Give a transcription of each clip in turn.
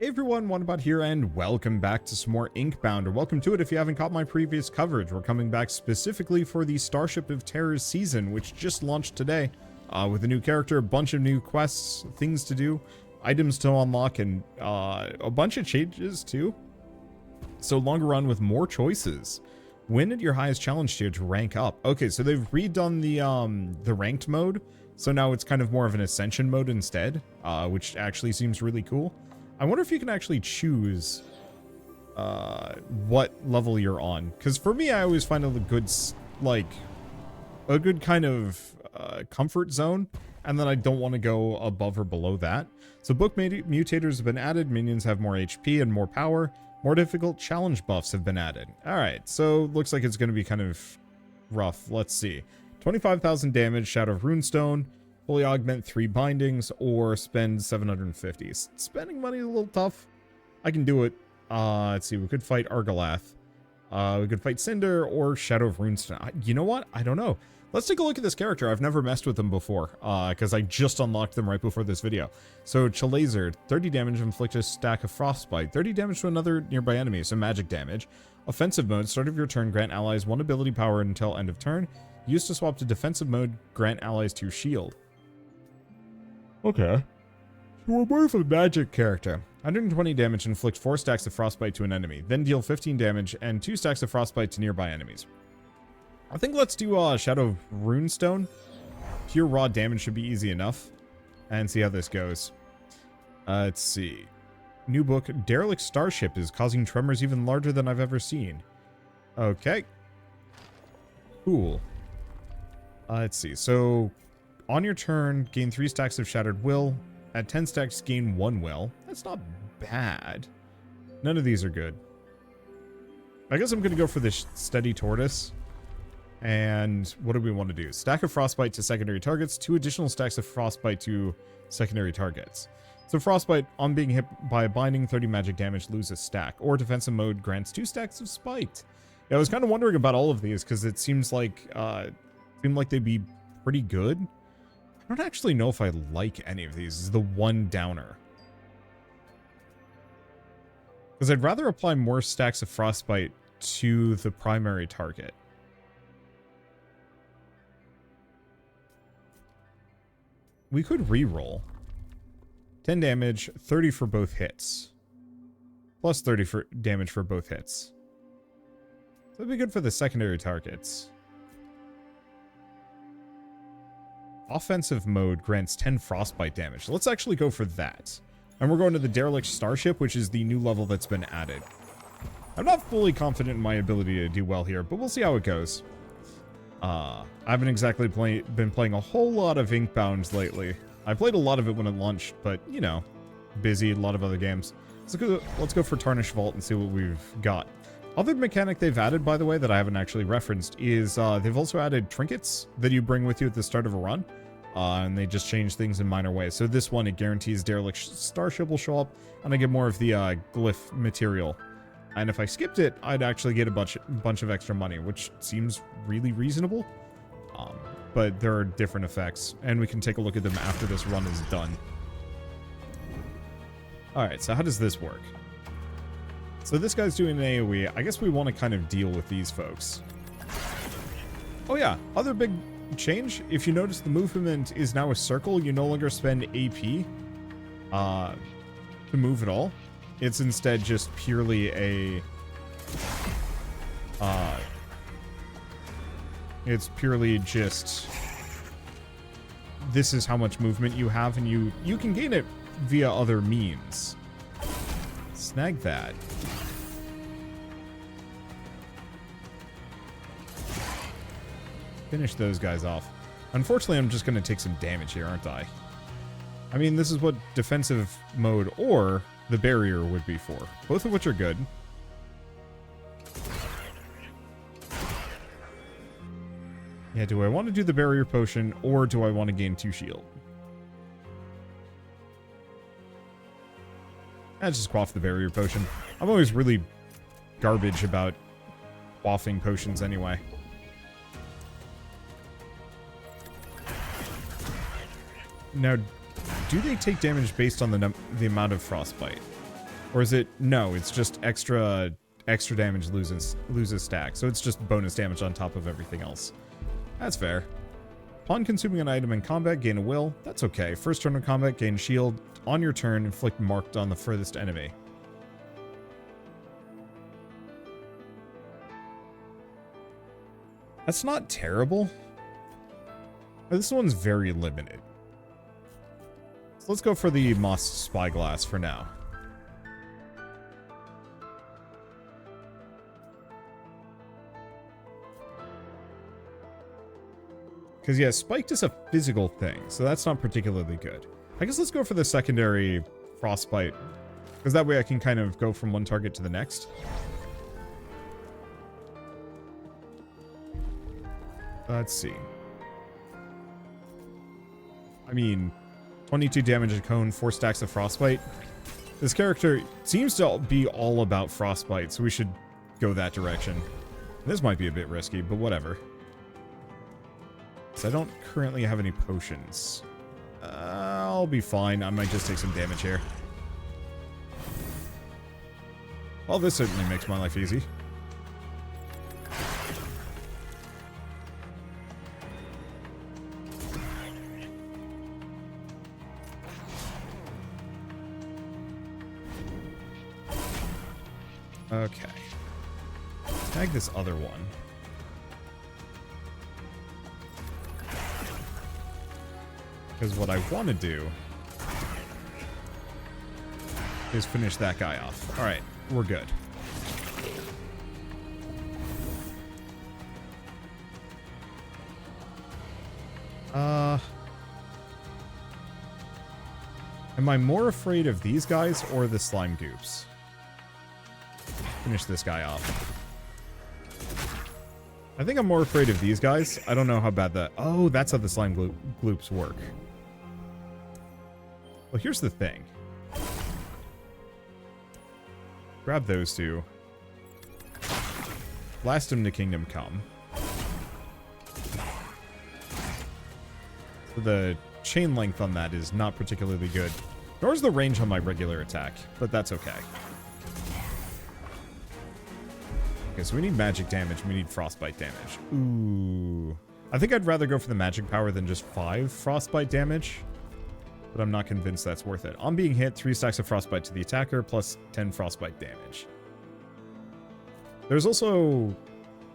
Hey everyone, Wanderbot here, and welcome back to some more Inkbound, or welcome to it if you haven't caught my previous coverage. We're coming back specifically for the Starship of Terrors season, which just launched today, with a new character, a bunch of new quests, things to do, items to unlock, and a bunch of changes too. So longer run with more choices. Win at your highest challenge tier to rank up. Okay, so they've redone the ranked mode, so now it's kind of more of an ascension mode instead, which actually seems really cool. I wonder if you can actually choose what level you're on. Because for me, I always find a good, a good kind of comfort zone. And then I don't want to go above or below that. So book mutators have been added. Minions have more HP and more power. More difficult challenge buffs have been added. All right, so looks like it's going to be kind of rough. Let's see. 25,000 damage, Shadow of Runestone. Fully augment 3 bindings, or spend 750. Spending money is a little tough. I can do it. Let's see. We could fight Argalath. We could fight Cinder or Shadow of Runestone. You know what? I don't know. Let's take a look at this character. I've never messed with them before, because I just unlocked them right before this video. So, Chalazer, 30 damage, inflict a stack of Frostbite. 30 damage to another nearby enemy, so magic damage. Offensive mode, start of your turn, grant allies 1 ability power until end of turn. Used to swap to defensive mode, grant allies 2 shield. Okay. So we're more of a magic character. 120 damage, inflict 4 stacks of Frostbite to an enemy. Then deal 15 damage and 2 stacks of Frostbite to nearby enemies. I think let's do Shadow of Runestone. Pure raw damage should be easy enough. And see how this goes. Let's see. New book, Derelict Starship is causing tremors even larger than I've ever seen. Okay. Cool. Let's see. So, on your turn, gain 3 stacks of Shattered Will. At 10 stacks, gain 1 Will. That's not bad. None of these are good. I guess I'm going to go for this Steady Tortoise. And what do we want to do? Stack of Frostbite to secondary targets. 2 additional stacks of Frostbite to secondary targets. So Frostbite, on being hit by a binding, 30 magic damage, lose a stack. Or defensive mode grants 2 stacks of Spite. Yeah, I was kind of wondering about all of these because it seems like they'd be pretty good. I don't actually know if I like any of these. This is the one downer. Because I'd rather apply more stacks of Frostbite to the primary target. We could reroll. 10 damage, 30 for both hits. Plus 30 for damage for both hits. That'd be good for the secondary targets. Offensive mode grants 10 Frostbite damage. Let's actually go for that. And we're going to the Derelict Starship, which is the new level that's been added. I'm not fully confident in my ability to do well here, but we'll see how it goes. I haven't exactly been playing a whole lot of Inkbound lately. I played a lot of it when it launched, but, you know, busy, a lot of other games. Let's go for Tarnished Vault and see what we've got. Other mechanic they've added, by the way, that I haven't actually referenced is they've also added trinkets that you bring with you at the start of a run. And they just change things in minor ways. So this one, it guarantees Derelict Starship will show up, and I get more of the glyph material. And if I skipped it, I'd actually get a bunch of extra money, which seems really reasonable. But there are different effects, and we can take a look at them after this run is done. Alright, so how does this work? So this guy's doing an AoE. I guess we want to kind of deal with these folks. Oh yeah, other big change. If you notice, the movement is now a circle. You no longer spend AP to move at all. It's instead just purely a it's purely just this is how much movement you have, and you can gain it via other means. Snag that. Finish those guys off. Unfortunately, I'm just going to take some damage here, aren't I? I mean, this is what defensive mode or the barrier would be for. Both of which are good. Yeah, do I want to do the barrier potion or do I want to gain 2 shield? Let's just quaff the barrier potion. I'm always really garbage about quaffing potions anyway. Now, do they take damage based on the amount of Frostbite? Or is it... No, it's just extra damage loses stack. So it's just bonus damage on top of everything else. That's fair. Upon consuming an item in combat, gain a will. That's okay. First turn of combat, gain shield. On your turn, inflict marked on the furthest enemy. That's not terrible. This one's very limited. So let's go for the Moss Spyglass for now. Because, yeah, Spiked is a physical thing, so that's not particularly good. I guess let's go for the secondary Frostbite, because that way I can kind of go from one target to the next. Let's see. I mean, 22 damage a cone, 4 stacks of Frostbite. This character seems to be all about Frostbite, so we should go that direction. This might be a bit risky, but whatever. So I don't currently have any potions. I'll be fine. I might just take some damage here. Well, this certainly makes my life easy. Okay. Tag this other one. Because what I want to do is finish that guy off. Alright, we're good. Am I more afraid of these guys or the slime goops? Finish this guy off. I think I'm more afraid of these guys. I don't know how bad that... Oh, that's how the slime gloops work. Well, here's the thing. Grab those two. Blast them to Kingdom Come. So the chain length on that is not particularly good. Nor is the range on my regular attack, but that's okay. Okay, so we need magic damage. We need frostbite damage. Ooh. I think I'd rather go for the magic power than just 5 frostbite damage. But I'm not convinced that's worth it. On being hit, 3 stacks of frostbite to the attacker, plus 10 frostbite damage. There's also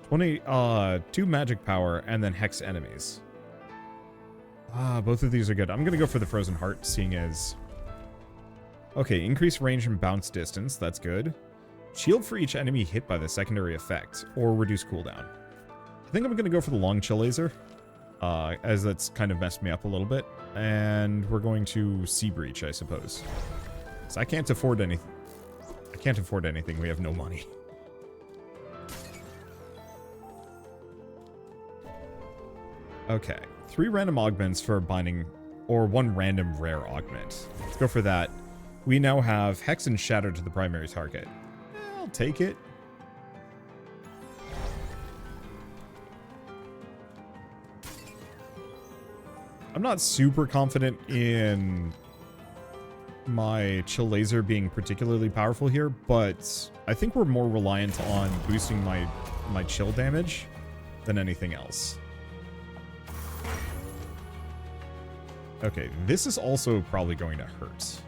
2 magic power, and then hex enemies. Both of these are good. I'm gonna go for the Frozen Heart, seeing as... Okay, increase range and bounce distance. That's good. Shield for each enemy hit by the secondary effect, or reduce cooldown. I think I'm going to go for the long chill laser, as that's kind of messed me up a little bit. And we're going to Sea Breach, I suppose. So I can't afford anything. I can't afford anything. We have no money. Okay. 3 random augments for binding, or 1 random rare augment. Let's go for that. We now have Hex and Shatter to the primary target. I'll take it. I'm not super confident in my chill laser being particularly powerful here, but I think we're more reliant on boosting my chill damage than anything else. Okay, this is also probably going to hurt.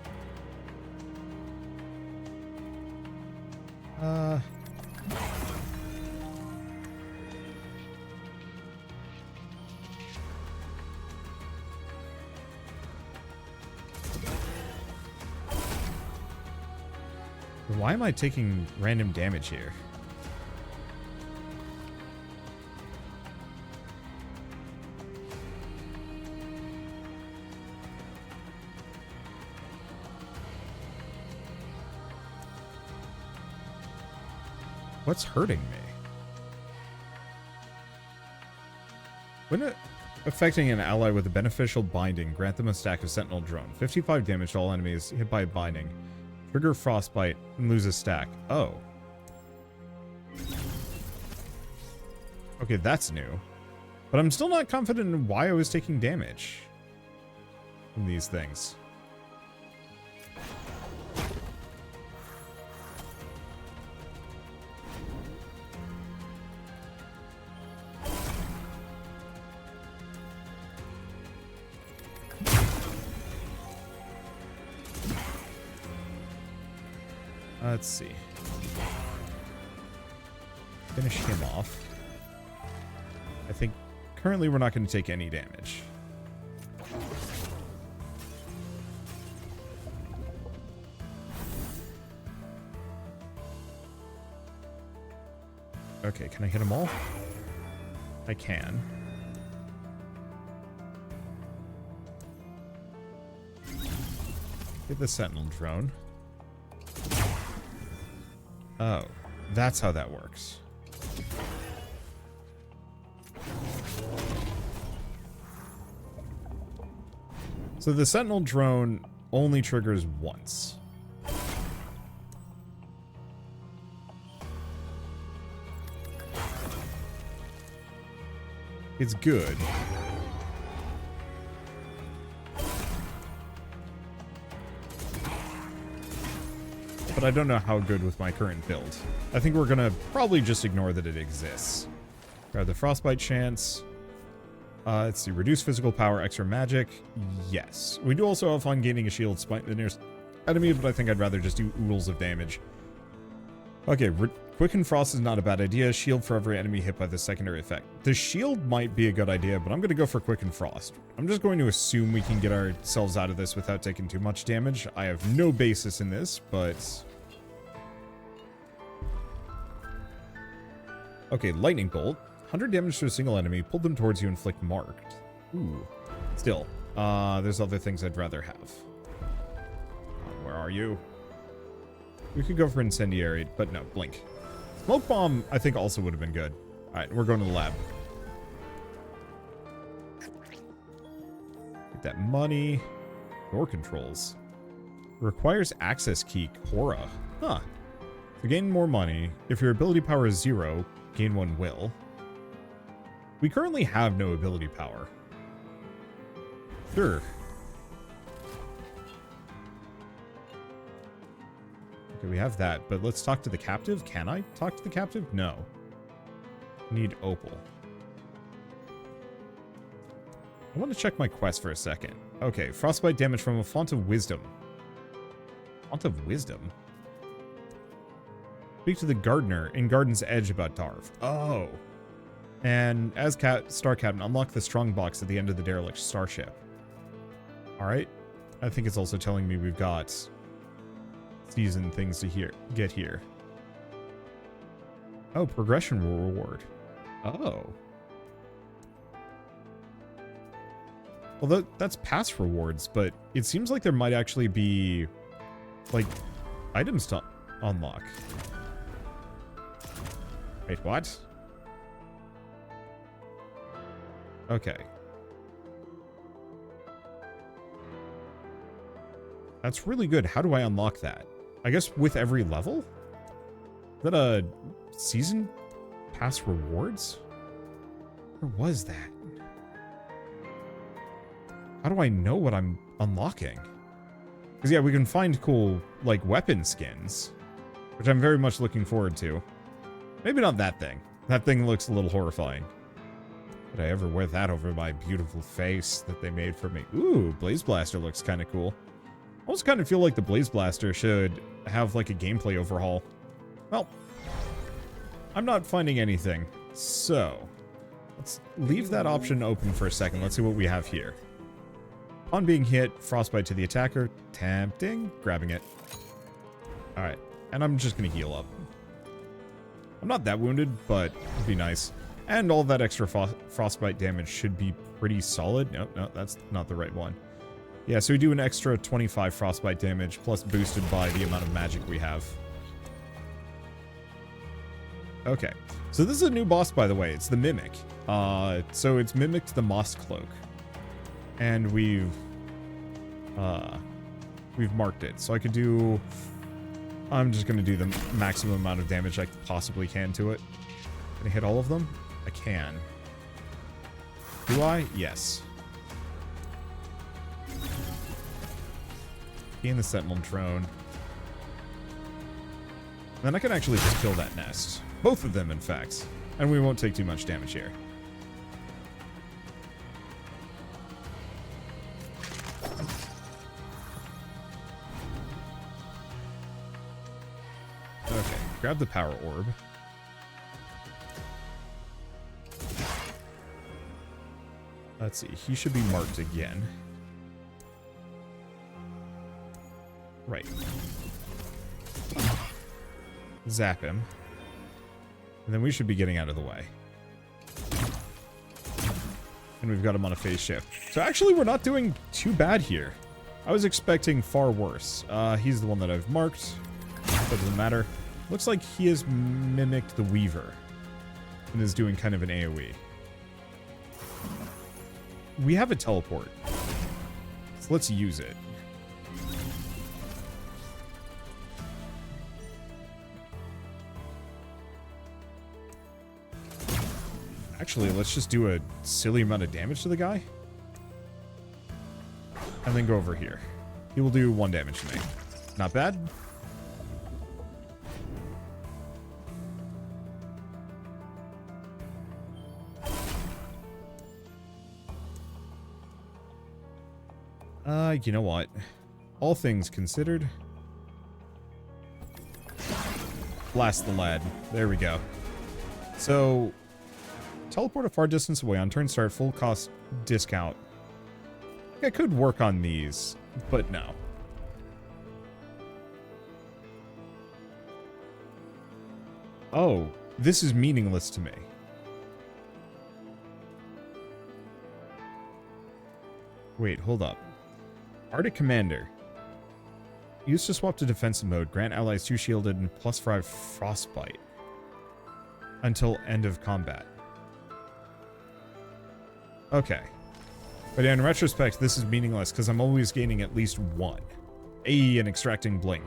Why am I taking random damage here? What's hurting me? When affecting an ally with a beneficial binding, grant them a stack of Sentinel Drone. 55 damage to all enemies hit by binding. Trigger Frostbite and lose a stack. Oh. Okay, that's new. But I'm still not confident in why I was taking damage from these things. Let's see. Finish him off. I think currently we're not going to take any damage. Okay, can I hit them all? I can. Hit the sentinel drone. Oh, that's how that works. So the sentinel drone only triggers once. It's good. But I don't know how good with my current build. I think we're gonna probably just ignore that it exists. Grab the frostbite chance. Let's see, reduce physical power, extra magic. Yes. We do also have fun gaining a shield spite the nearest enemy, but I think I'd rather just do oodles of damage. Okay, Quicken Frost is not a bad idea. Shield for every enemy hit by the secondary effect. The shield might be a good idea, but I'm going to go for Quicken Frost. I'm just going to assume we can get ourselves out of this without taking too much damage. I have no basis in this, but... Okay, Lightning Bolt. 100 damage to a single enemy. Pull them towards you, inflict marked. Ooh. Still, there's other things I'd rather have. Where are you? We could go for Incendiary, but no, Blink. Smoke Bomb, I think, also would have been good. Alright, we're going to the lab. Get that money. Door controls. Requires access key, Cora. Huh. To gain more money, if your ability power is 0, gain 1 will. We currently have no ability power. Sure. Okay, we have that, but let's talk to the captive. Can I talk to the captive? No. Need opal. I want to check my quest for a second. Okay, frostbite damage from a font of wisdom. Font of wisdom? Speak to the gardener in Garden's Edge about Darv. Oh. And as Star Captain, unlock the strong box at the end of the Derelict Starship. Alright. I think it's also telling me we've got season things to get here. Oh, progression reward. Oh. Well, that's past rewards, but it seems like there might actually be, like, items to unlock. Wait, what? Okay. That's really good. How do I unlock that? I guess with every level? Is that a season pass rewards? Where was that? How do I know what I'm unlocking? Because yeah, we can find cool, like, weapon skins, which I'm very much looking forward to. Maybe not that thing. That thing looks a little horrifying. Would I ever wear that over my beautiful face that they made for me? Ooh, Blaze Blaster looks kind of cool. I almost kind of feel like the Blaze Blaster should have, like, a gameplay overhaul. Well, I'm not finding anything. So, let's leave that option open for a second. Let's see what we have here. On being hit, frostbite to the attacker. Tempting. Grabbing it. Alright. And I'm just going to heal up. I'm not that wounded, but it'd be nice. And all that extra frostbite damage should be pretty solid. No, that's not the right one. Yeah, so we do an extra 25 frostbite damage, plus boosted by the amount of magic we have. Okay. So this is a new boss, by the way. It's the Mimic. So it's mimicked the Moss Cloak. And we've marked it. So I could do... I'm just going to do the maximum amount of damage I possibly can to it. Can I hit all of them? I can. Do I? Yes. Gain the Sentinel Drone. And then I can actually just kill that nest. Both of them, in fact. And we won't take too much damage here. Okay, grab the power orb. Let's see, he should be marked again. Right. Zap him. And then we should be getting out of the way. And we've got him on a phase shift. So actually, we're not doing too bad here. I was expecting far worse. He's the one that I've marked. That doesn't matter. Looks like he has mimicked the Weaver. And is doing kind of an AoE. We have a teleport. So let's use it. Actually, let's just do a silly amount of damage to the guy. And then go over here. He will do 1 damage to me. Not bad. You know what? All things considered. Blast the lad. There we go. So, teleport a far distance away on turn start, full cost discount. I could work on these, but no. Oh, this is meaningless to me. Wait, hold up. Arctic Commander. Used to swap to defensive mode, grant allies 2 shielded and +5 frostbite until end of combat. Okay. But in retrospect, this is meaningless because I'm always gaining at least 1. Ayy, and extracting blink.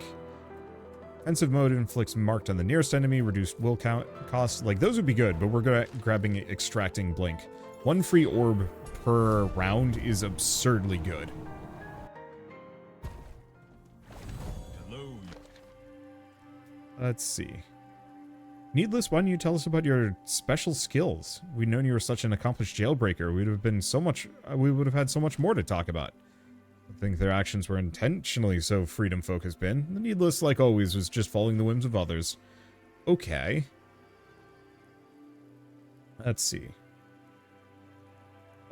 Defensive mode inflicts marked on the nearest enemy, reduced will count cost. Like, those would be good, but we're grabbing extracting blink. 1 free orb per round is absurdly good. Let's see. Needless, why don't you tell us about your special skills? We'd known you were such an accomplished jailbreaker. We would have had so much more to talk about. I think their actions were intentionally so freedom-focused, Ben. The Needless, like always, was just following the whims of others. Okay. Let's see.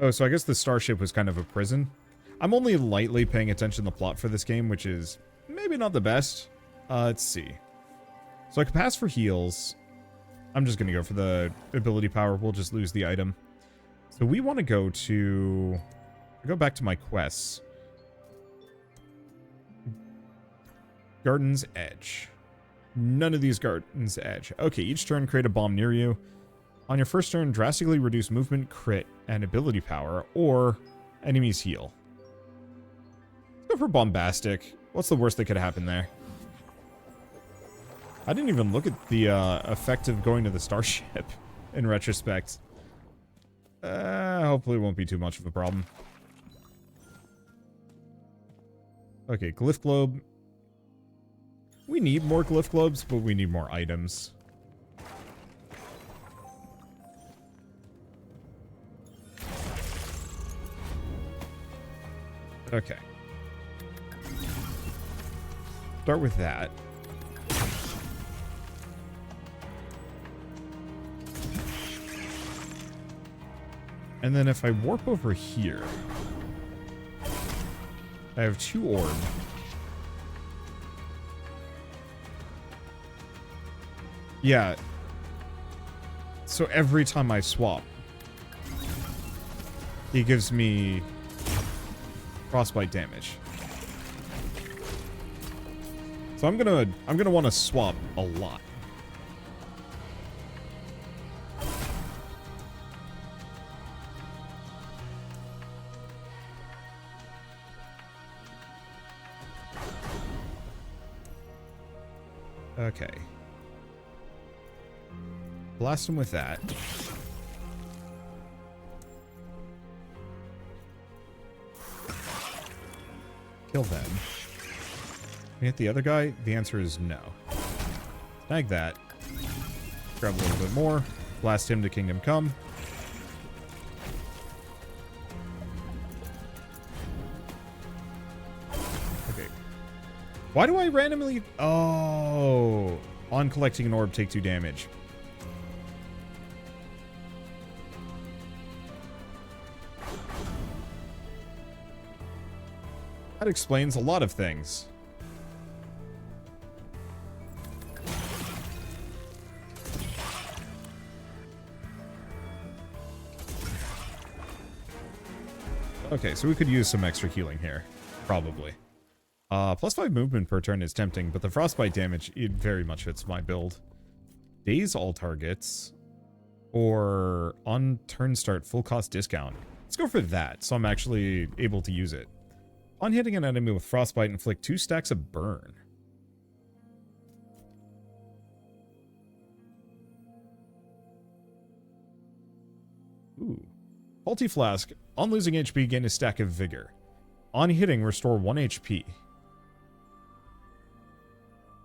Oh, so I guess the Starship was kind of a prison. I'm only lightly paying attention to the plot for this game, which is maybe not the best. Let's see. So I can pass for heals. I'm just going to go for the ability power. We'll just lose the item. So we want to go back to my quests. Garden's Edge. None of these Garden's Edge. Okay, each turn create a bomb near you. On your first turn, drastically reduce movement, crit, and ability power, or enemies heal. Let's go for bombastic. What's the worst that could happen there? I didn't even look at the effect of going to the Starship in retrospect. Hopefully it won't be too much of a problem. Okay, Glyph Globe. We need more Glyph Globes, but we need more items. Okay. Start with that. And then if I warp over here, I have 2 orb. Yeah. So every time I swap, he gives me frostbite damage. So I'm gonna want to swap a lot. Okay. Blast him with that. Kill them. Can we hit the other guy? The answer is no. Snag that. Grab a little bit more. Blast him to Kingdom Come. Okay. Why do I randomly... Oh. On collecting an orb, take 2 damage. That explains a lot of things. Okay, so we could use some extra healing here. Probably. +5 movement per turn is tempting, but the frostbite damage, it very much fits my build. Daze all targets. Or on turn start, full cost discount. Let's go for that, so I'm actually able to use it. On hitting an enemy with frostbite, inflict 2 stacks of burn. Ooh. Faulty Flask. On losing HP, gain a stack of Vigor. On hitting, restore 1 HP.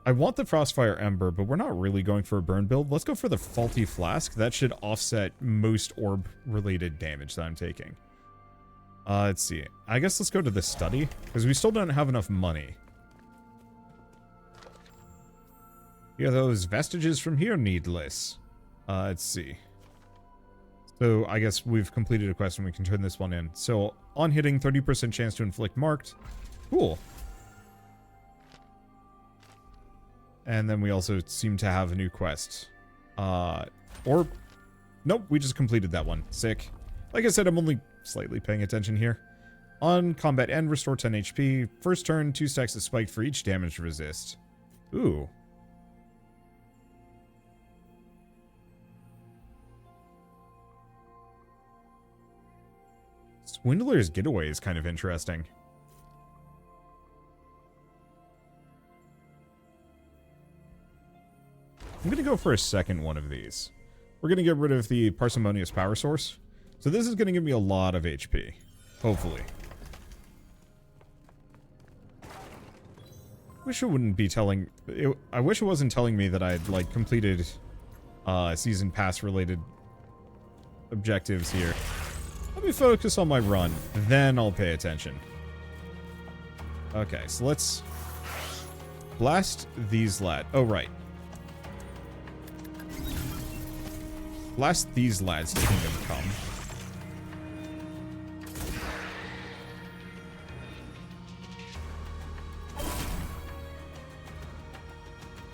I want the Frostfire Ember, but we're not really going for a burn build. Let's go for the Faulty Flask. That should offset most orb-related damage that I'm taking. Let's see. I guess let's go to the study, because we still don't have enough money. Yeah, those vestiges from here needless. Let's see. So I guess we've completed a quest and we can turn this one in. So on hitting, 30% chance to inflict marked. Cool. And then we also seem to have a new quest. Or nope, we just completed that one. Sick. Like I said, I'm only slightly paying attention here. On combat end, restore 10 HP. First turn, 2 stacks of spike for each damage resist. Ooh. Swindler's Getaway is kind of interesting. I'm going to go for a second one of these. We're going to get rid of the Parsimonious Power Source. So this is going to give me a lot of HP. Hopefully. Wish it wouldn't be telling... I wish it wasn't telling me that I'd, like, completed Season Pass related objectives here. Let me focus on my run, then I'll pay attention. Okay, so let's blast these lads. Oh, right. Blast these lads to Kingdom Come.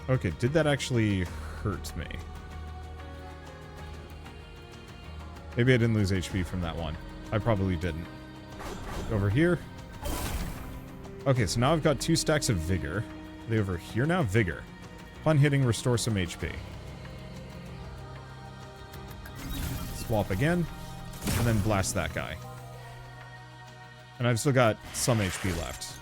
Okay, did that actually hurt me? Maybe I didn't lose HP from that one. I probably didn't. Over here. Okay, so now I've got 2 stacks of Vigor. Are they over here now? Vigor. Upon hitting, restore some HP. Swap again. And then blast that guy. And I've still got some HP left.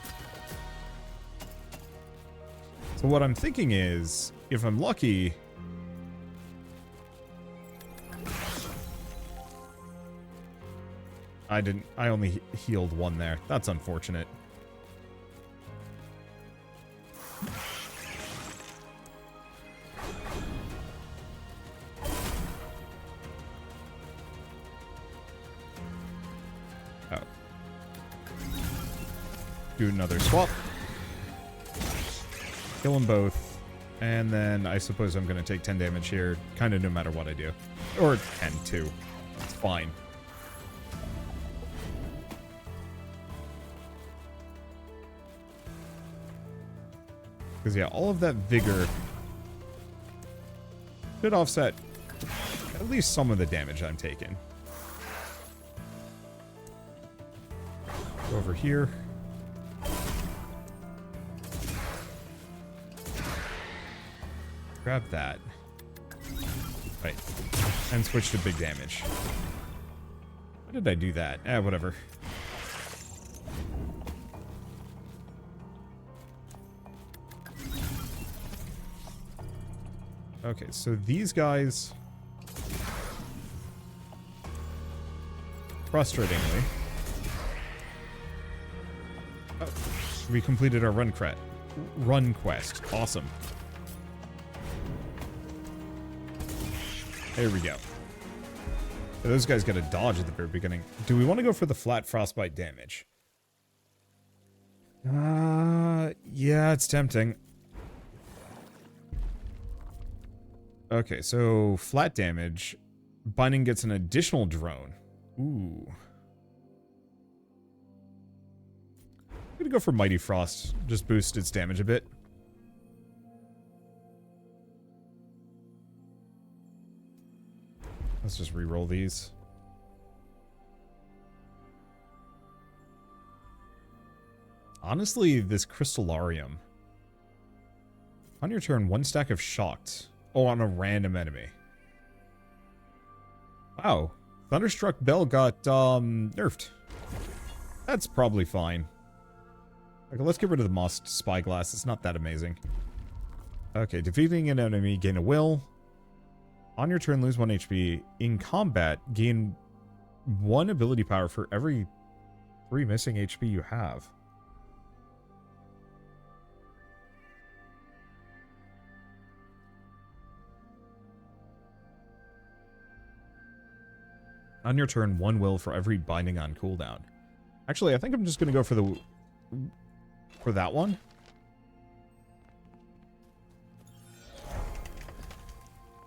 So what I'm thinking is, if I'm lucky... I only healed 1 there. That's unfortunate. Oh. Do another swap. Kill them both. And then I suppose I'm going to take 10 damage here, kind of no matter what I do. Or 10, too. It's fine. Because, yeah, all of that Vigor should offset at least some of the damage I'm taking. Over here. Grab that. Right. And switch to big damage. Why did I do that? Whatever. Okay, so these guys... Frustratingly... Oh, we completed our run quest. Awesome. There we go. So those guys got a dodge at the very beginning. Do we want to go for the flat frostbite damage? Yeah, it's tempting. Okay, so flat damage. Binding gets an additional drone. Ooh. I'm gonna go for Mighty Frost. Just boost its damage a bit. Let's just reroll these. Honestly, this Crystallarium. On your turn, 1 stack of Shocked. Oh, on a random enemy. Wow. Thunderstruck Bell got, nerfed. That's probably fine. Okay, let's get rid of the Mossed Spyglass. It's not that amazing. Okay, defeating an enemy, gain a will. On your turn, lose 1 HP. In combat, gain 1 ability power for every 3 missing HP you have. On your turn, 1 will for every binding on cooldown. Actually, I think I'm just going to go for that one.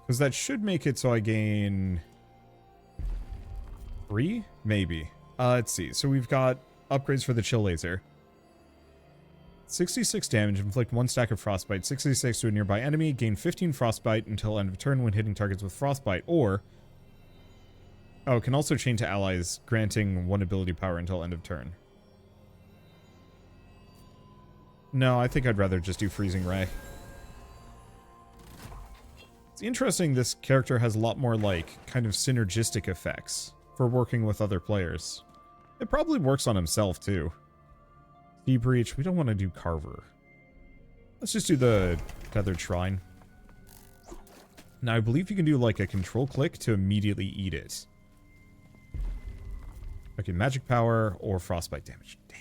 Because that should make it so I gain 3? Maybe. Let's see. So we've got upgrades for the Chill Laser. 66 damage, inflict 1 stack of Frostbite, 66 to a nearby enemy, gain 15 Frostbite until end of turn when hitting targets with Frostbite, or... Oh, can also chain to allies, granting 1 ability power until end of turn. No, I think I'd rather just do Freezing Ray. It's interesting this character has a lot more, like, kind of synergistic effects for working with other players. It probably works on himself, too. Sea Breach, we don't want to do Carver. Let's just do the Tethered Shrine. Now, I believe you can do, like, a control click to immediately eat it. Okay, magic power or frostbite damage. Damn.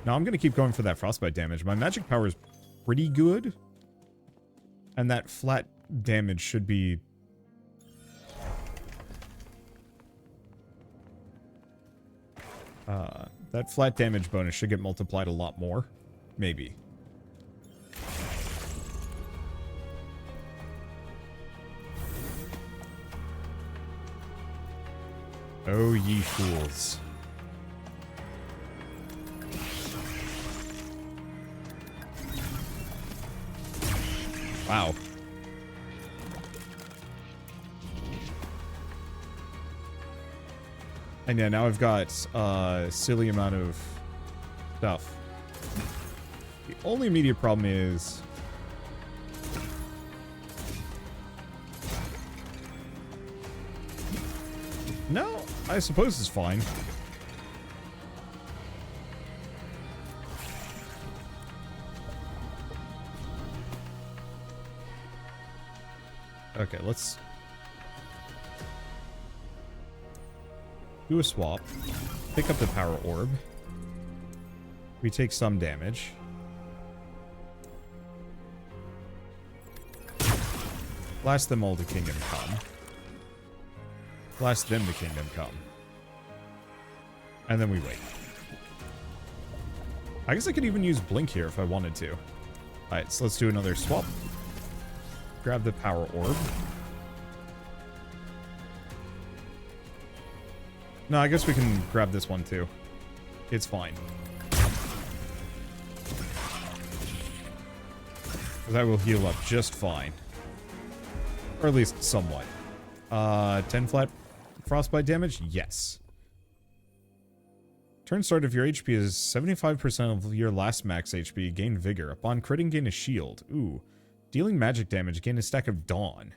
Now I'm going to keep going for that frostbite damage. My magic power is pretty good. And that flat damage should be... that flat damage bonus should get multiplied a lot more. Maybe. Oh, ye fools. Wow. And yeah, now I've got a silly amount of stuff. The only immediate problem is... No, I suppose it's fine. Okay, let's do a swap. Pick up the power orb. We take some damage. Blast them all to Kingdom Come. Blast them to Kingdom Come. And then we wait. I guess I could even use Blink here if I wanted to. Alright, so let's do another swap. Grab the power orb. No, I guess we can grab this one too. It's fine. That will heal up just fine. Or at least somewhat. 10 flat frostbite damage? Yes. Turn start, if your HP is 75% of your last max HP, gain Vigor. Upon critting, gain a shield. Ooh. Dealing magic damage, gain a stack of Dawn.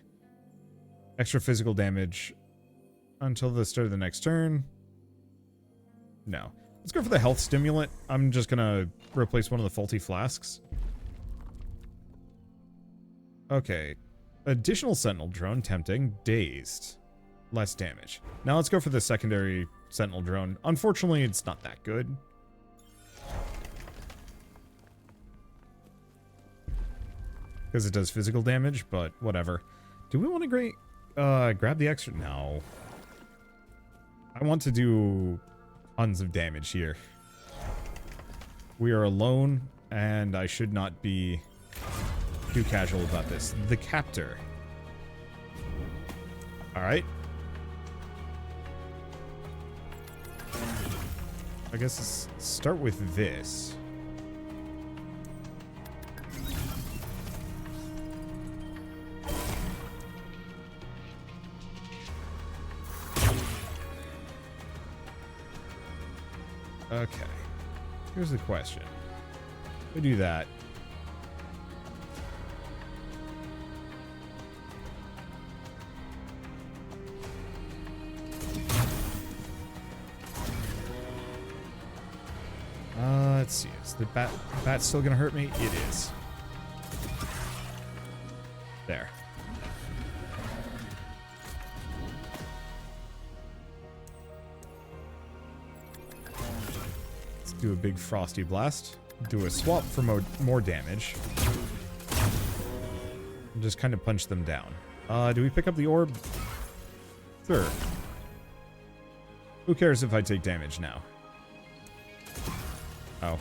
Extra physical damage until the start of the next turn. No. Let's go for the health stimulant. I'm just gonna replace one of the faulty flasks. Okay. Additional Sentinel Drone, tempting. Dazed. Less damage. Now let's go for the secondary Sentinel Drone. Unfortunately, it's not that good. Because it does physical damage, but whatever. Do we want to grab the extra? No. I want to do tons of damage here. We are alone, and I should not be too casual about this. The Captor. Alright. I guess let's start with this. Okay. Here's the question. We do that. Let's see. Is the bat still gonna hurt me? It is. There. Let's do a big frosty blast. Do a swap for more damage. And just kind of punch them down. Do we pick up the orb? Sure. Who cares if I take damage now? Oh.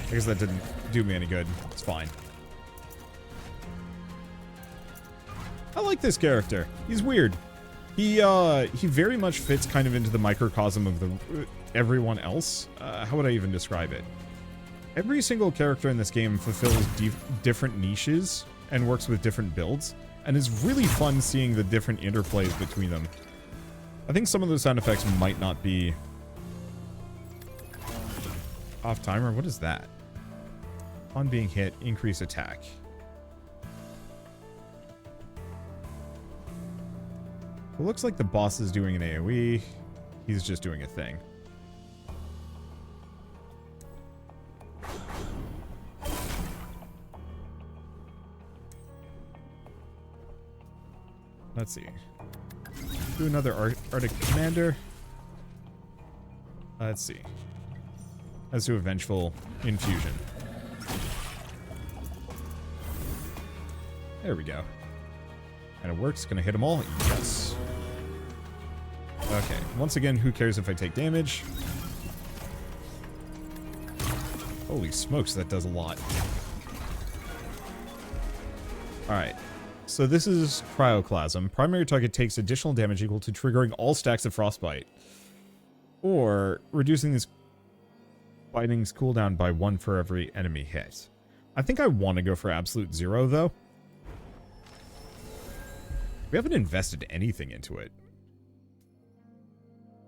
I guess that didn't do me any good. It's fine. I like this character. He's weird. He very much fits kind of into the microcosm of everyone else. How would I even describe it? Every single character in this game fulfills different niches and works with different builds, and it's really fun seeing the different interplays between them. I think some of those sound effects might not be off timer. What is that? On being hit, increase attack. It looks like the boss is doing an AoE. He's just doing a thing. Let's see. Do another Arctic Commander. Let's see. Let's do a Vengeful Infusion. There we go. And it works. Gonna hit them all? Yes. Okay. Once again, who cares if I take damage? Holy smokes, that does a lot. Alright. So this is Cryoclasm. Primary target takes additional damage equal to triggering all stacks of Frostbite. Or reducing this fighting's cooldown by 1 for every enemy hit. I think I want to go for absolute 0, though. We haven't invested anything into it.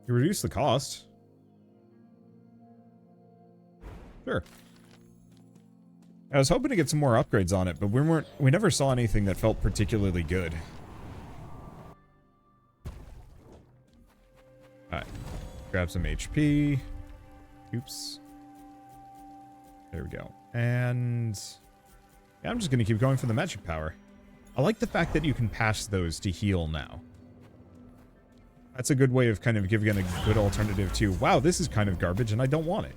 You reduce the cost. Sure. I was hoping to get some more upgrades on it, but we never saw anything that felt particularly good. Alright. Grab some HP. Oops. There we go. And yeah, I'm just going to keep going for the magic power. I like the fact that you can pass those to heal now. That's a good way of kind of giving it a good alternative to, wow, this is kind of garbage and I don't want it.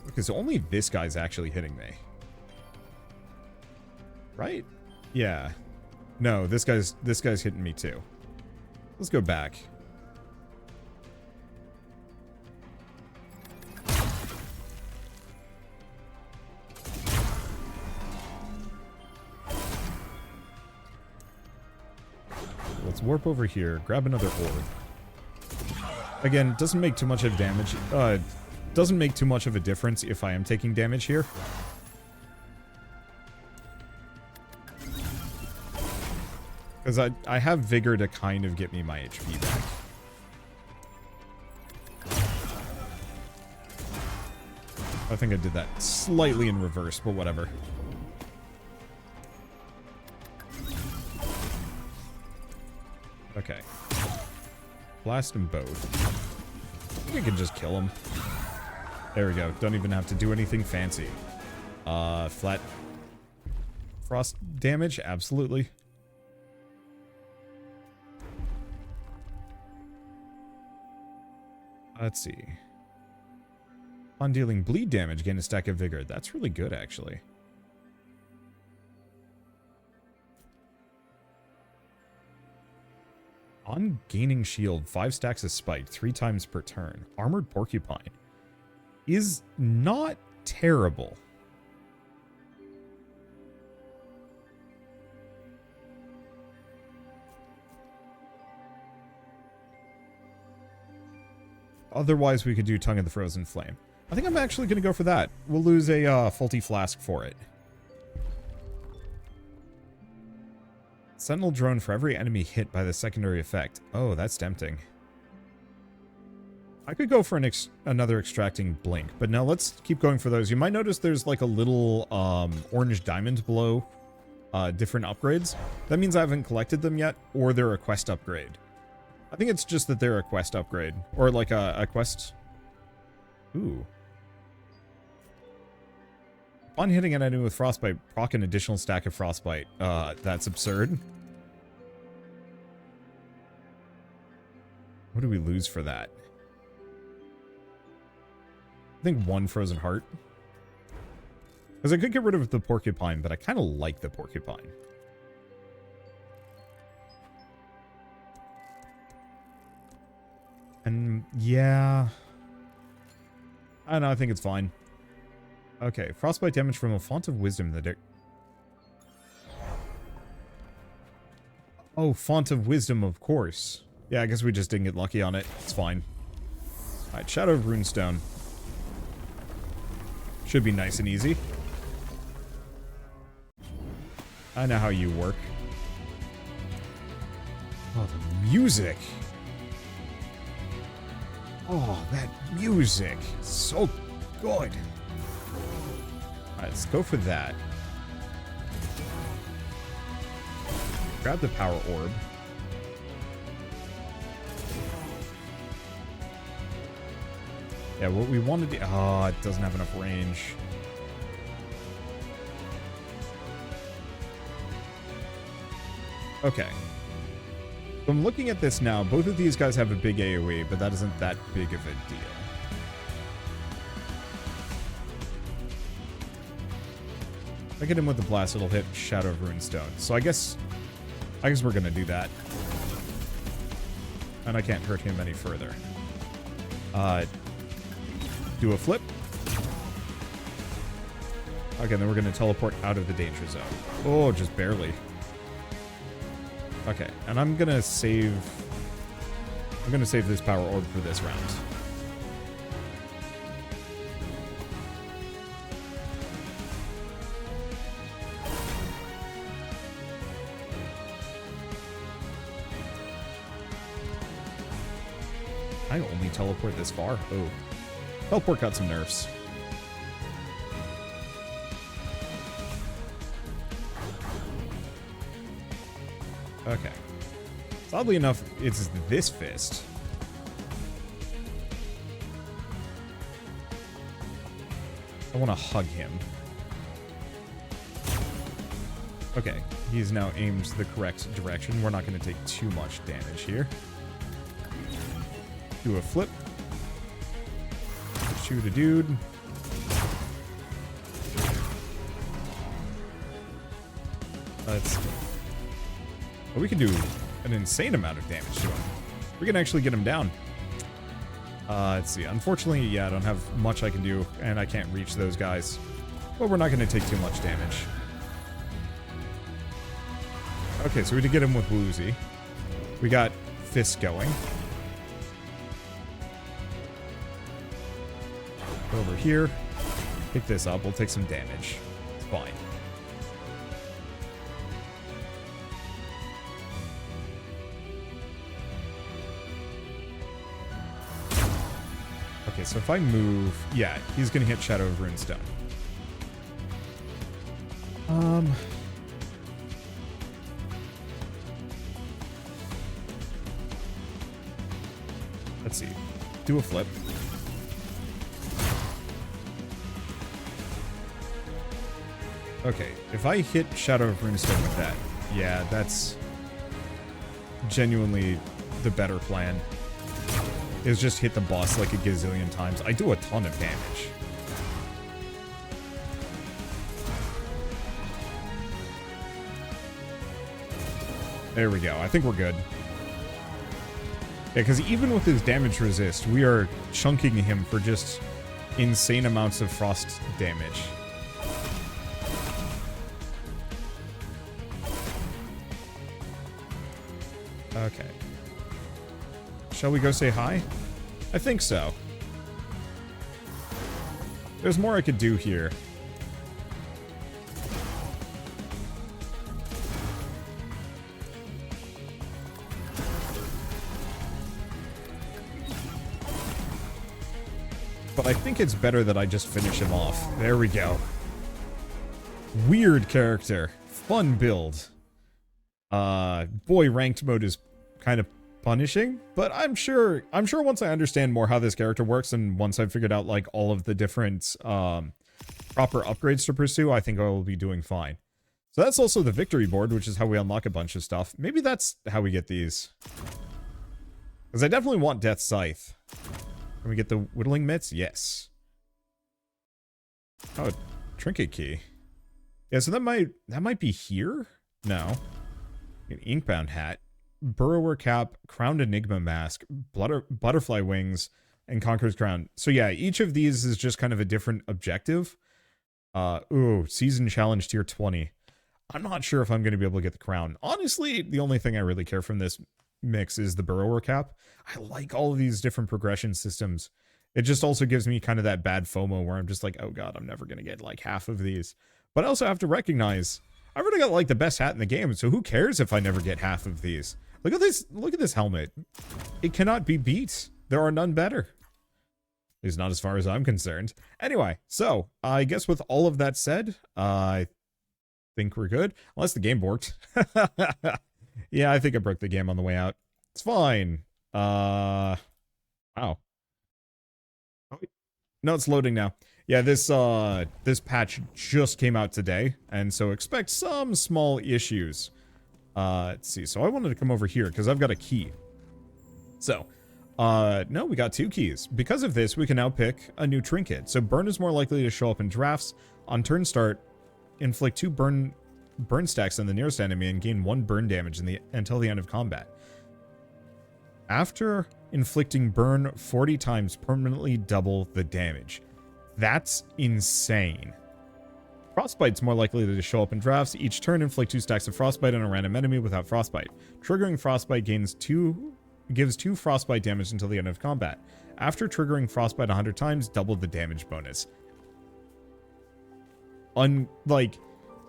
Because only this guy's actually hitting me. Right? Yeah. No, this guy's hitting me too. Let's go back. Let's warp over here, grab another orb. Again, doesn't make too much of damage. Doesn't make too much of a difference if I am taking damage here. Because I have Vigor to kind of get me my HP back. I think I did that slightly in reverse, but whatever. Okay. Blast them both. I think I can just kill them. There we go. Don't even have to do anything fancy. Flat frost damage? Absolutely. Let's see. On dealing bleed damage, gain a stack of vigor. That's really good, actually. On gaining shield, 5 stacks of spike, 3 times per turn. Armored porcupine is not terrible. Otherwise, we could do Tongue of the Frozen Flame. I think I'm actually going to go for that. We'll lose a faulty flask for it. Sentinel drone for every enemy hit by the secondary effect. Oh, that's tempting. I could go for another extracting blink, but now let's keep going for those. You might notice there's like a little orange diamond below different upgrades. That means I haven't collected them yet, or they're a quest upgrade. I think it's just that they're a quest upgrade, or like a quest. Ooh. Upon hitting an enemy with Frostbite, proc an additional stack of Frostbite. That's absurd. What do we lose for that? I think 1 Frozen Heart. Because I could get rid of the Porcupine, but I kind of like the Porcupine. And, yeah... I don't know, I think it's fine. Okay, Frostbite damage from a Font of Wisdom. Oh, Font of Wisdom, of course. Yeah, I guess we just didn't get lucky on it. It's fine. Alright, Shadow of Runestone. Should be nice and easy. I know how you work. Oh, the music. Oh, that music. So good. Alright, let's go for that. Grab the Power Orb. Yeah, what we want to do... Oh, it doesn't have enough range. Okay. So I'm looking at this now. Both of these guys have a big AoE, but that isn't that big of a deal. If I get him with the blast, it'll hit Shadow of Runestone. So I guess we're gonna do that. And I can't hurt him any further. Do a flip. Okay, then we're gonna teleport out of the danger zone. Oh, just barely. Okay, and I'm gonna save this Power Orb for this round. I only teleport this far? Oh. Teleport got some nerfs. Okay. So oddly enough, it's this fist. I want to hug him. Okay, he's now aimed the correct direction. We're not going to take too much damage here. Do a flip. Shoot a dude. Let's... Oh, we can do an insane amount of damage to him. We can actually get him down. Let's see. Unfortunately, yeah, I don't have much I can do, and I can't reach those guys. But we're not going to take too much damage. Okay, so we did get him with Woozy. We got Fist going. Over here. Pick this up. We'll take some damage. It's fine. Okay, so if I move... Yeah, he's going to hit Shadow of Runestone. Let's see. Do a flip. Okay, if I hit Shadow of Runestone with that, yeah, that's genuinely the better plan. Is just hit the boss like a gazillion times. I do a ton of damage. There we go. I think we're good. Yeah, because even with his damage resist, we are chunking him for just insane amounts of frost damage. Okay. Shall we go say hi? I think so. There's more I could do here. But I think it's better that I just finish him off. There we go. Weird character. Fun build. Boy, ranked mode is kind of punishing, but I'm sure once I understand more how this character works and once I've figured out like all of the different proper upgrades to pursue, I think I will be doing fine. So that's also the victory board, which is how we unlock a bunch of stuff. Maybe that's how we get these. Because I definitely want Death's Scythe. Can we get the Whittling Mitts? Yes. Oh, trinket key. Yeah, so that might be here? No. An Inkbound hat. Burrower cap, crowned enigma mask, butterfly wings, and conqueror's crown. So yeah, each of these is just kind of a different objective. Ooh, season challenge tier 20. I'm not sure if I'm going to be able to get the crown. Honestly, the only thing I really care from this mix is the burrower cap. I like all of these different progression systems. It just also gives me kind of that bad FOMO where I'm just like, oh god, I'm never going to get like half of these. But I also have to recognize, I've already got like the best hat in the game, so who cares if I never get half of these? Look at this helmet. It cannot be beat. There are none better. At least not as far as I'm concerned. Anyway, so I guess with all of that said, I think we're good. Unless the game borked. Yeah, I think I broke the game on the way out. It's fine. Wow. Oh, no, it's loading now. Yeah, this patch just came out today, and so expect some small issues. Let's see. So I wanted to come over here because I've got a key. So, no, we got 2 keys. Because of this, we can now pick a new trinket. So burn is more likely to show up in drafts. On turn start, inflict 2 burn stacks on the nearest enemy and gain 1 burn damage until the end of combat. After inflicting burn 40 times, permanently double the damage. That's insane. Frostbite's more likely to show up in drafts. Each turn, inflict 2 stacks of frostbite on a random enemy without frostbite. Triggering frostbite gives 2 frostbite damage until the end of combat. After triggering frostbite 100 times, double the damage bonus. Like,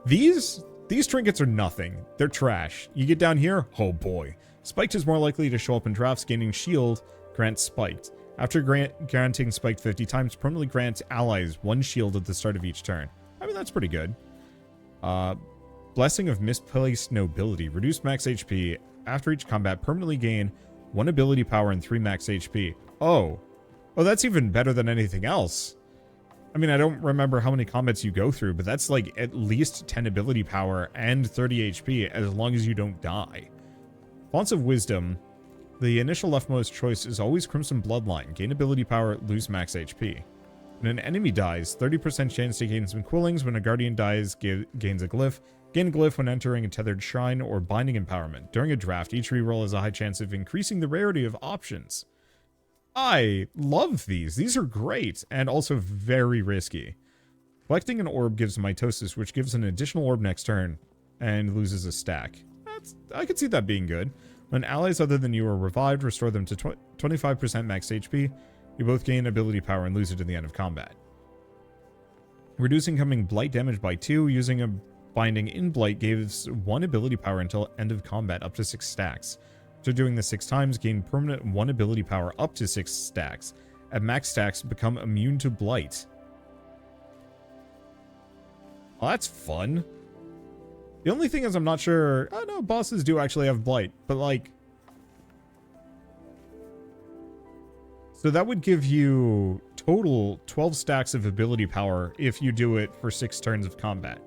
these trinkets are nothing. They're trash. You get down here, oh boy. Spiked is more likely to show up in drafts. Gaining shield grants spiked. After granting spiked 50 times, permanently grants allies 1 shield at the start of each turn. I mean, that's pretty good. Blessing of Misplaced Nobility. Reduce max HP. After each combat, permanently gain 1 ability power and 3 max HP. Oh, that's even better than anything else. I mean, I don't remember how many combats you go through, but that's like at least 10 ability power and 30 HP as long as you don't die. Fonts of Wisdom. The initial leftmost choice is always Crimson Bloodline. Gain ability power, lose max HP. When an enemy dies, 30% chance to gain some quillings. When a guardian dies, gains a glyph. Gain a glyph when entering a tethered shrine or binding empowerment. During a draft, each reroll has a high chance of increasing the rarity of options. I love these. These are great and also very risky. Collecting an orb gives mitosis, which gives an additional orb next turn and loses a stack. I could see that being good. When allies other than you are revived, restore them to 25% max HP. You both gain ability power and lose it at the end of combat. Reducing incoming blight damage by 2. Using a binding in blight gives 1 ability power until end of combat, up to 6 stacks. After doing this 6 times, gain permanent 1 ability power up to 6 stacks. At max stacks, become immune to blight. Well, that's fun. The only thing is I'm not sure... Oh, no, bosses do actually have blight, but like... So that would give you total 12 stacks of ability power if you do it for 6 turns of combat.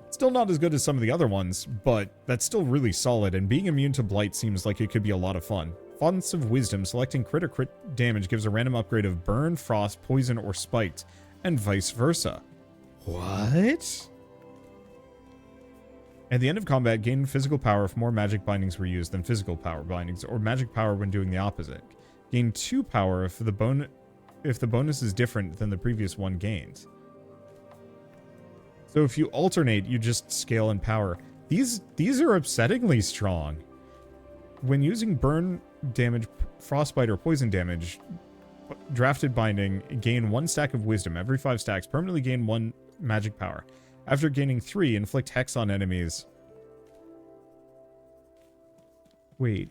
Still not as good as some of the other ones, but that's still really solid, and being immune to blight seems like it could be a lot of fun. Fonts of Wisdom. Selecting crit or crit damage gives a random upgrade of burn, frost, poison, or spiked, and vice versa. What? At the end of combat, gain physical power if more magic bindings were used than physical power bindings, or magic power when doing the opposite. Gain 2 power if the if the bonus is different than the previous one gained. So if you alternate, you just scale in power. These are upsettingly strong. When using burn damage, frostbite, or poison damage, drafted binding, gain 1 stack of wisdom. Every 5 stacks, permanently gain 1 magic power. After gaining 3, inflict hex on enemies. Wait.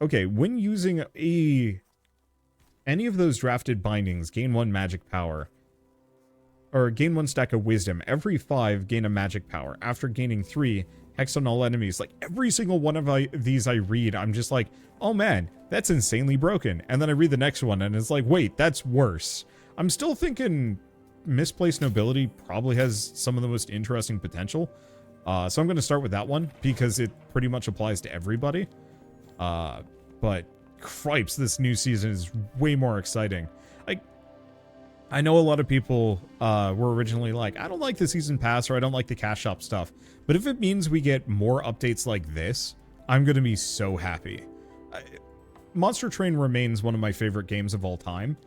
Okay, when using any of those drafted bindings, gain 1 magic power. Or gain 1 stack of wisdom. Every 5, gain a magic power. After gaining 3, hex on all enemies. Like, every single one of these I read, I'm just like, oh man, that's insanely broken. And then I read the next one, and it's like, wait, that's worse. I'm still thinking Misplaced Nobility probably has some of the most interesting potential. So I'm going to start with that one, because it pretty much applies to everybody. But, cripes, this new season is way more exciting. I know a lot of people were originally like, I don't like the season pass, or I don't like the cash shop stuff. But if it means we get more updates like this, I'm going to be so happy. Monster Train remains one of my favorite games of all time.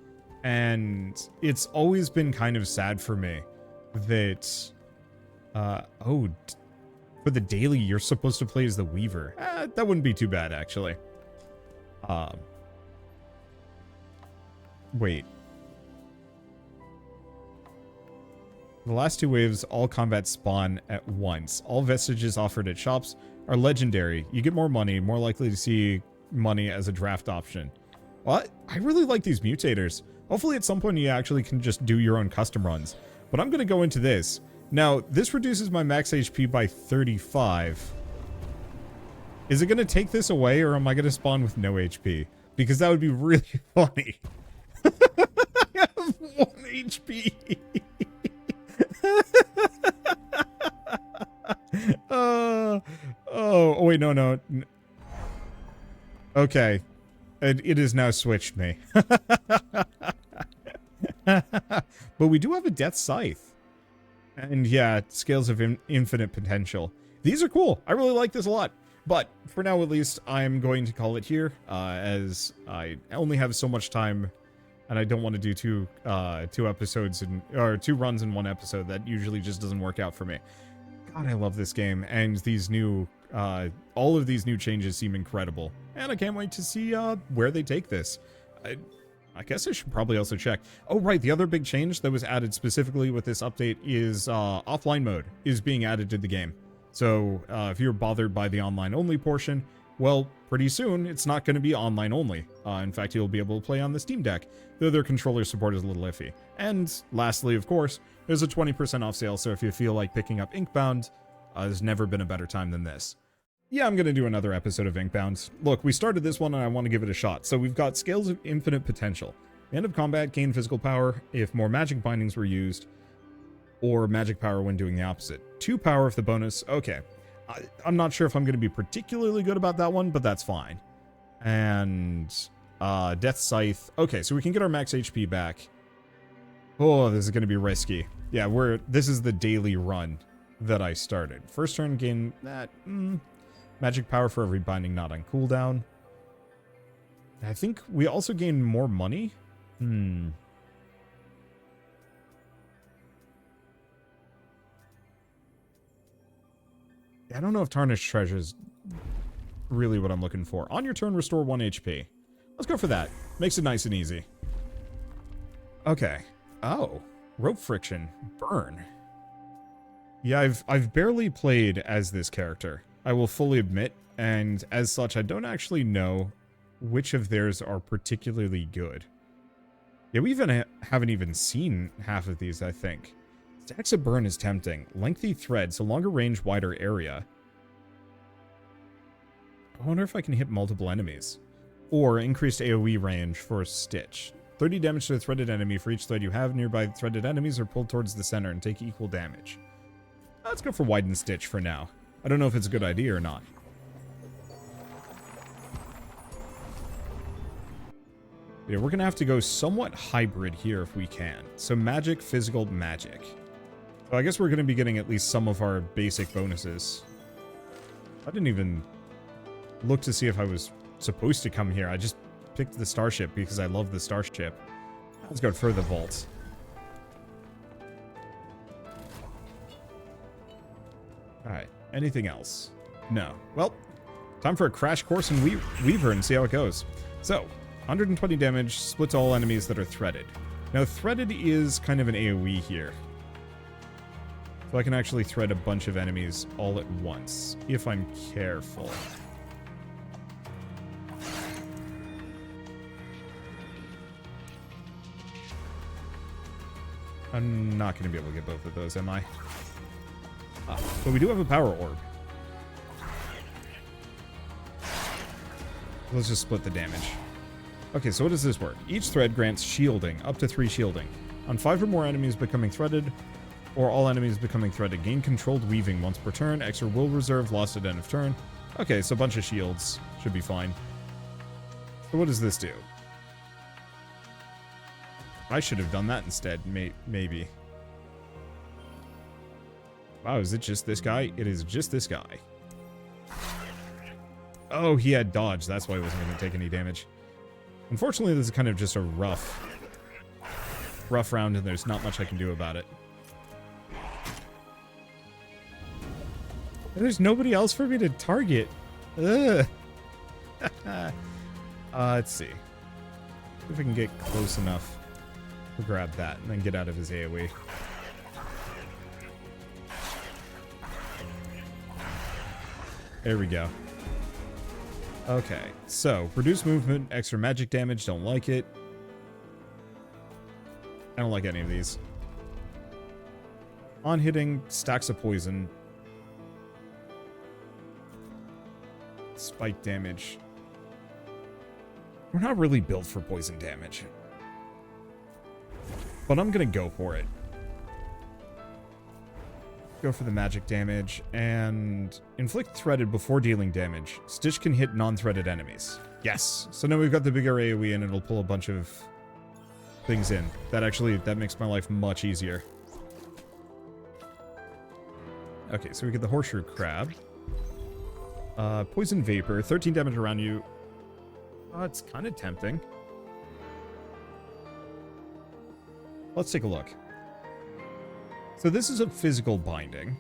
And it's always been kind of sad for me that, for the daily, you're supposed to play as the Weaver. That wouldn't be too bad, actually. Wait. The last 2 waves, all combat spawn at once. All vestiges offered at shops are legendary. You get more money, more likely to see money as a draft option. Well, I really like these mutators. Hopefully at some point you actually can just do your own custom runs. But I'm going to go into this. Now, this reduces my max HP by 35. Is it going to take this away, or am I going to spawn with no HP? Because that would be really funny. I have 1 HP. Oh, wait, no. Okay. It has now switched me. But we do have a Death Scythe. And yeah, scales of infinite potential. These are cool. I really like this a lot. But for now, at least, I'm going to call it here, as I only have so much time, and I don't want to do two episodes or 2 runs in 1 episode. That usually just doesn't work out for me. God, I love this game, and these new, all of these new changes seem incredible, and I can't wait to see where they take this. I guess I should probably also check. Oh, right, the other big change that was added specifically with this update is offline mode is being added to the game. So if you're bothered by the online-only portion, well, pretty soon it's not going to be online only. In fact, you'll be able to play on the Steam Deck, though their controller support is a little iffy. And lastly, of course, there's a 20% off sale, so if you feel like picking up Inkbound, there's never been a better time than this. Yeah, I'm going to do another episode of Inkbound. Look, we started this one and I want to give it a shot. So we've got Scales of Infinite Potential. End of combat, gain physical power if more magic bindings were used, or magic power when doing the opposite. 2 power if the bonus. Okay. I'm not sure if I'm going to be particularly good about that one, but that's fine. And Death Scythe. Okay, so we can get our max HP back. Oh, this is going to be risky. Yeah, this is the daily run that I started. First turn, gain that. Magic power for every binding not on cooldown. I think we also gain more money. I don't know if Tarnished Treasure is really what I'm looking for. On your turn, restore 1 HP. Let's go for that. Makes it nice and easy. Okay. Oh. Rope friction. Burn. Yeah, I've barely played as this character, I will fully admit, and as such, I don't actually know which of theirs are particularly good. Yeah, we haven't even seen half of these, I think. Stacks of burn is tempting. Lengthy thread, so longer range, wider area. I wonder if I can hit multiple enemies. Or increased AoE range for Stitch. 30 damage to a threaded enemy for each thread you have. Nearby threaded enemies are pulled towards the center and take equal damage. Let's go for Widened Stitch for now. I don't know if it's a good idea or not. Yeah, we're going to have to go somewhat hybrid here if we can. So magic, physical, magic. So I guess we're going to be getting at least some of our basic bonuses. I didn't even look to see if I was supposed to come here. I just picked the Starship because I love the Starship. Let's go for the vault. Alright, anything else? No. Well, time for a crash course in Weaver and see how it goes. So, 120 damage, splits all enemies that are threaded. Now, threaded is kind of an AoE here. So I can actually thread a bunch of enemies all at once, if I'm careful. I'm not going to be able to get both of those, am I? Ah, but we do have a power orb. Let's just split the damage. Okay, so what does this work? Each thread grants shielding, up to 3 shielding. On 5 or more enemies becoming threaded, or all enemies becoming threaded, gain controlled weaving once per turn. Extra will reserve, lost at end of turn. Okay, so a bunch of shields. Should be fine. So what does this do? I should have done that instead, maybe. Wow, is it just this guy? It is just this guy. Oh, he had dodge. That's why he wasn't going to take any damage. Unfortunately, this is kind of just a rough round, and there's not much I can do about it. There's nobody else for me to target. Ugh. Let's see. If we can get close enough to grab that and then get out of his AoE. There we go. Okay, so reduce movement, extra magic damage, don't like it. I don't like any of these. On hitting, stacks of poison. Spike damage. We're not really built for poison damage. But I'm gonna go for it. Go for the magic damage, and inflict threaded before dealing damage. Stitch can hit non-threaded enemies. Yes! So now we've got the bigger AoE, and it'll pull a bunch of things in. That makes my life much easier. Okay, so we get the horseshoe crab. Poison vapor, 13 damage around you. It's kind of tempting. Let's take a look. So this is a physical binding.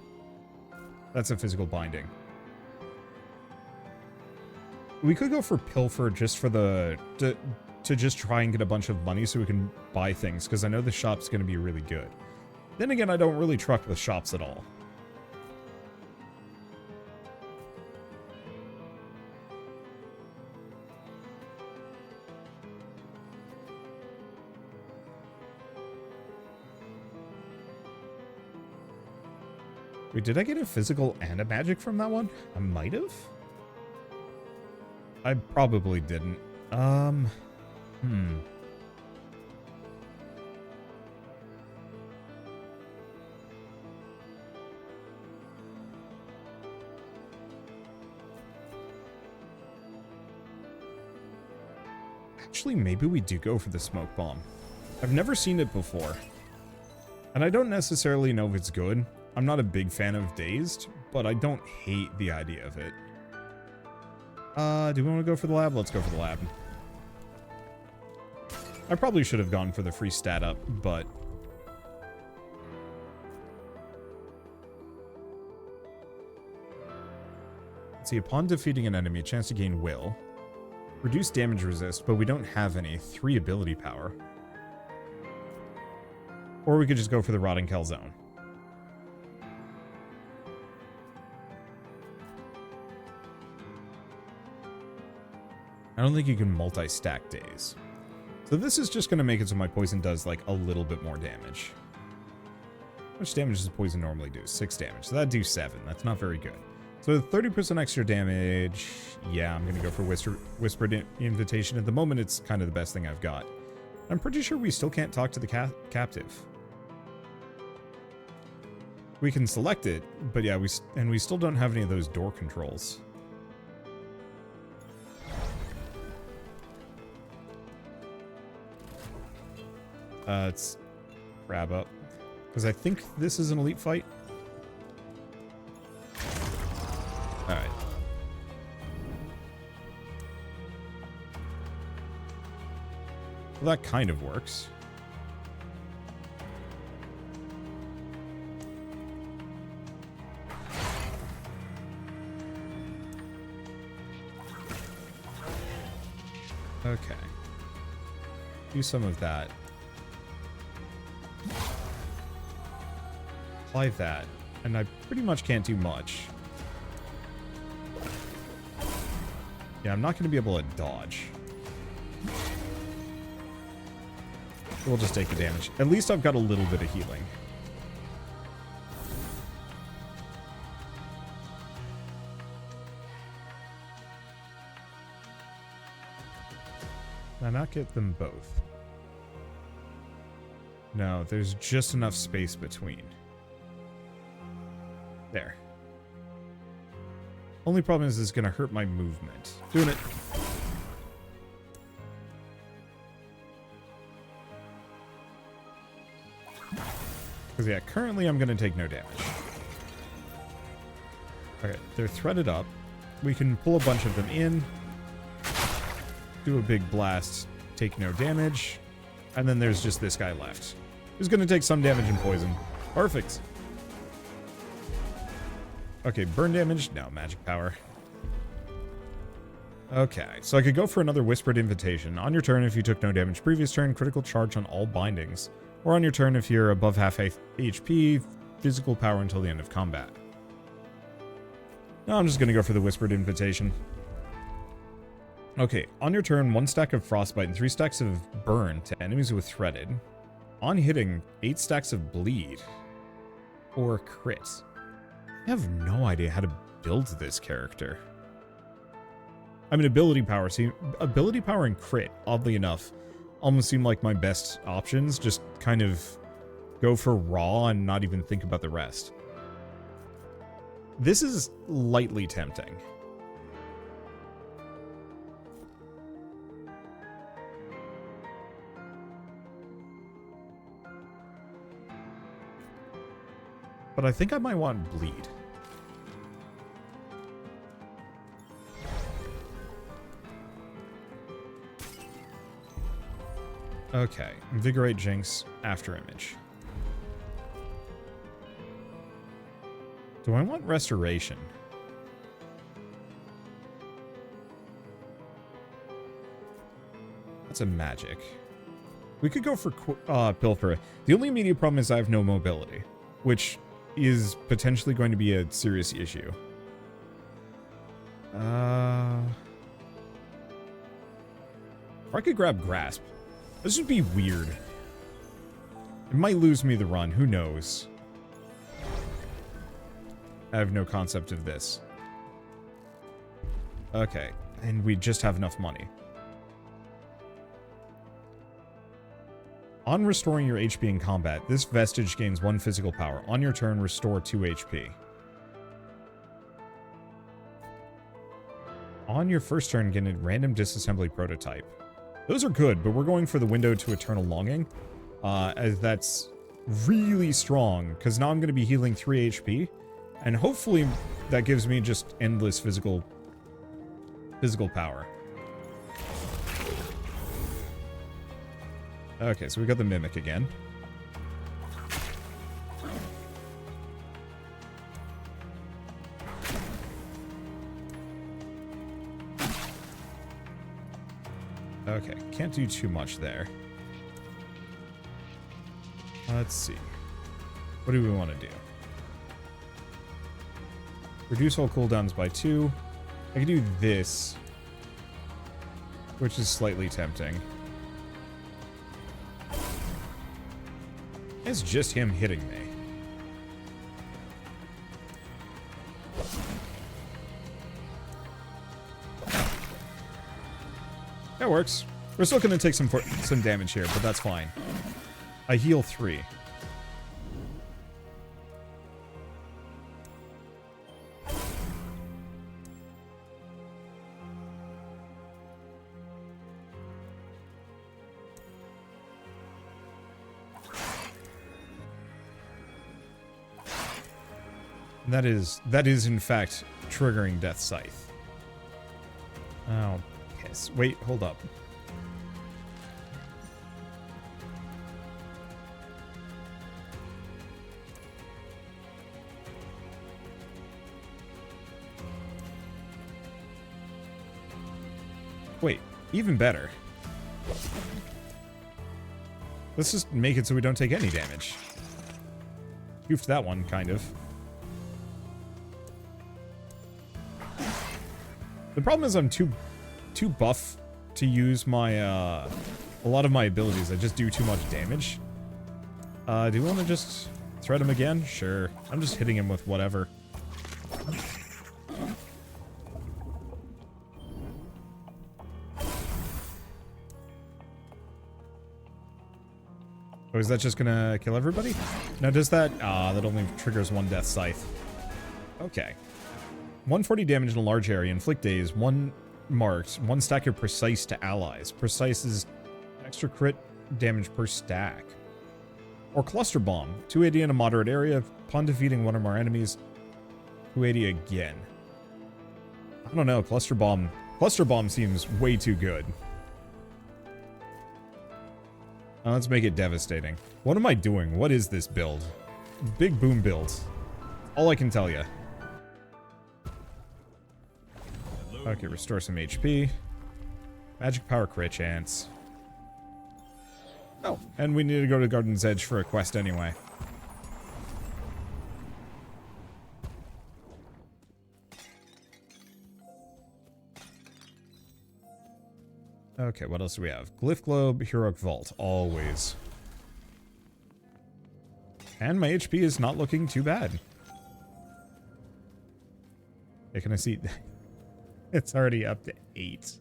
That's a physical binding. We could go for pilfer just for the... to just try and get a bunch of money so we can buy things, because I know the shop's going to be really good. Then again, I don't really truck the shops at all. Wait, did I get a physical and a magic from that one? I might have. I probably didn't. Actually, maybe we do go for the smoke bomb. I've never seen it before. And I don't necessarily know if it's good. I'm not a big fan of Dazed, but I don't hate the idea of it. Do we want to go for the lab? Let's go for the lab. I probably should have gone for the free stat up, but... Let's see, upon defeating an enemy, a chance to gain will. Reduce damage resist, but we don't have any. 3 ability power. Or we could just go for the Rotting Calzone. I don't think you can multi-stack days. So this is just going to make it so my poison does, like, a little bit more damage. How much damage does poison normally do? 6 damage. So that'd do 7. That's not very good. So 30% extra damage. Yeah, I'm going to go for Whispered Invitation. At the moment, it's kind of the best thing I've got. I'm pretty sure we still can't talk to the captive. We can select it, but yeah, we still don't have any of those door controls. Let's grab up. Because I think this is an elite fight. Alright. Well, that kind of works. Do some of that. Apply that. And I pretty much can't do much. Yeah, I'm not going to be able to dodge. We'll just take the damage. At least I've got a little bit of healing. Can I not get them both? No, there's just enough space between. There. Only problem is it's going to hurt my movement. Doing it. Because, yeah, currently I'm going to take no damage. Okay, they're threaded up. We can pull a bunch of them in. Do a big blast. Take no damage. And then there's just this guy left. Who's going to take some damage and poison. Perfect. Okay, burn damage. No, magic power. Okay, so I could go for another Whispered Invitation. On your turn, if you took no damage previous turn, critical charge on all bindings. Or on your turn, if you're above half HP, physical power until the end of combat. No, I'm just going to go for the Whispered Invitation. Okay, on your turn, 1 stack of Frostbite and 3 stacks of Burn to enemies with Threaded. On hitting, 8 stacks of Bleed. Or Crit. I have no idea how to build this character. I mean, ability power. See, ability power and crit, oddly enough, almost seem like my best options. Just kind of go for raw and not even think about the rest. This is lightly tempting. But I think I might want Bleed. Okay, Invigorate, Jinx, After Image. Do I want Restoration? That's a magic. We could go for Pilfer. The only immediate problem is I have no mobility, which is potentially going to be a serious issue. Or I could grab Grasp. This would be weird. It might lose me the run, who knows? I have no concept of this. Okay, and we just have enough money. On restoring your HP in combat, this vestige gains 1 physical power. On your turn, restore 2 HP. On your first turn, get a random disassembly prototype. Those are good, but we're going for the Window to Eternal Longing, as that's really strong, because now I'm going to be healing 3 HP, and hopefully that gives me just endless physical power. Okay, so we got the Mimic again. Okay, can't do too much there. Let's see. What do we want to do? Reduce all cooldowns by 2. I can do this, which is slightly tempting. It's just him hitting me. That works. We're still going to take some damage here, but that's fine. I heal 3. That is in fact triggering Death Scythe. Oh, yes. Wait, hold up. Wait, even better. Let's just make it so we don't take any damage. Goofed that one, kind of. The problem is I'm too buff to use my, a lot of my abilities. I just do too much damage. Do you want to just thread him again? Sure. I'm just hitting him with whatever. Oh, is that just gonna kill everybody? Now does that... that only triggers one death scythe. Okay. 140 damage in a large area. Inflict daze. 1 marked. 1 stack of precise to allies. Precise is extra crit damage per stack. Or cluster bomb. 280 in a moderate area. Upon defeating one or more enemies. 280 again. I don't know. Cluster bomb. Cluster bomb seems way too good. Let's make it devastating. What am I doing? What is this build? Big boom build. All I can tell you. Okay, restore some HP. Magic power crit chance. Oh, and we need to go to Garden's Edge for a quest anyway. Okay, what else do we have? Glyph Globe, Heroic Vault, always. And my HP is not looking too bad. Hey, can I see? It's already up to 8.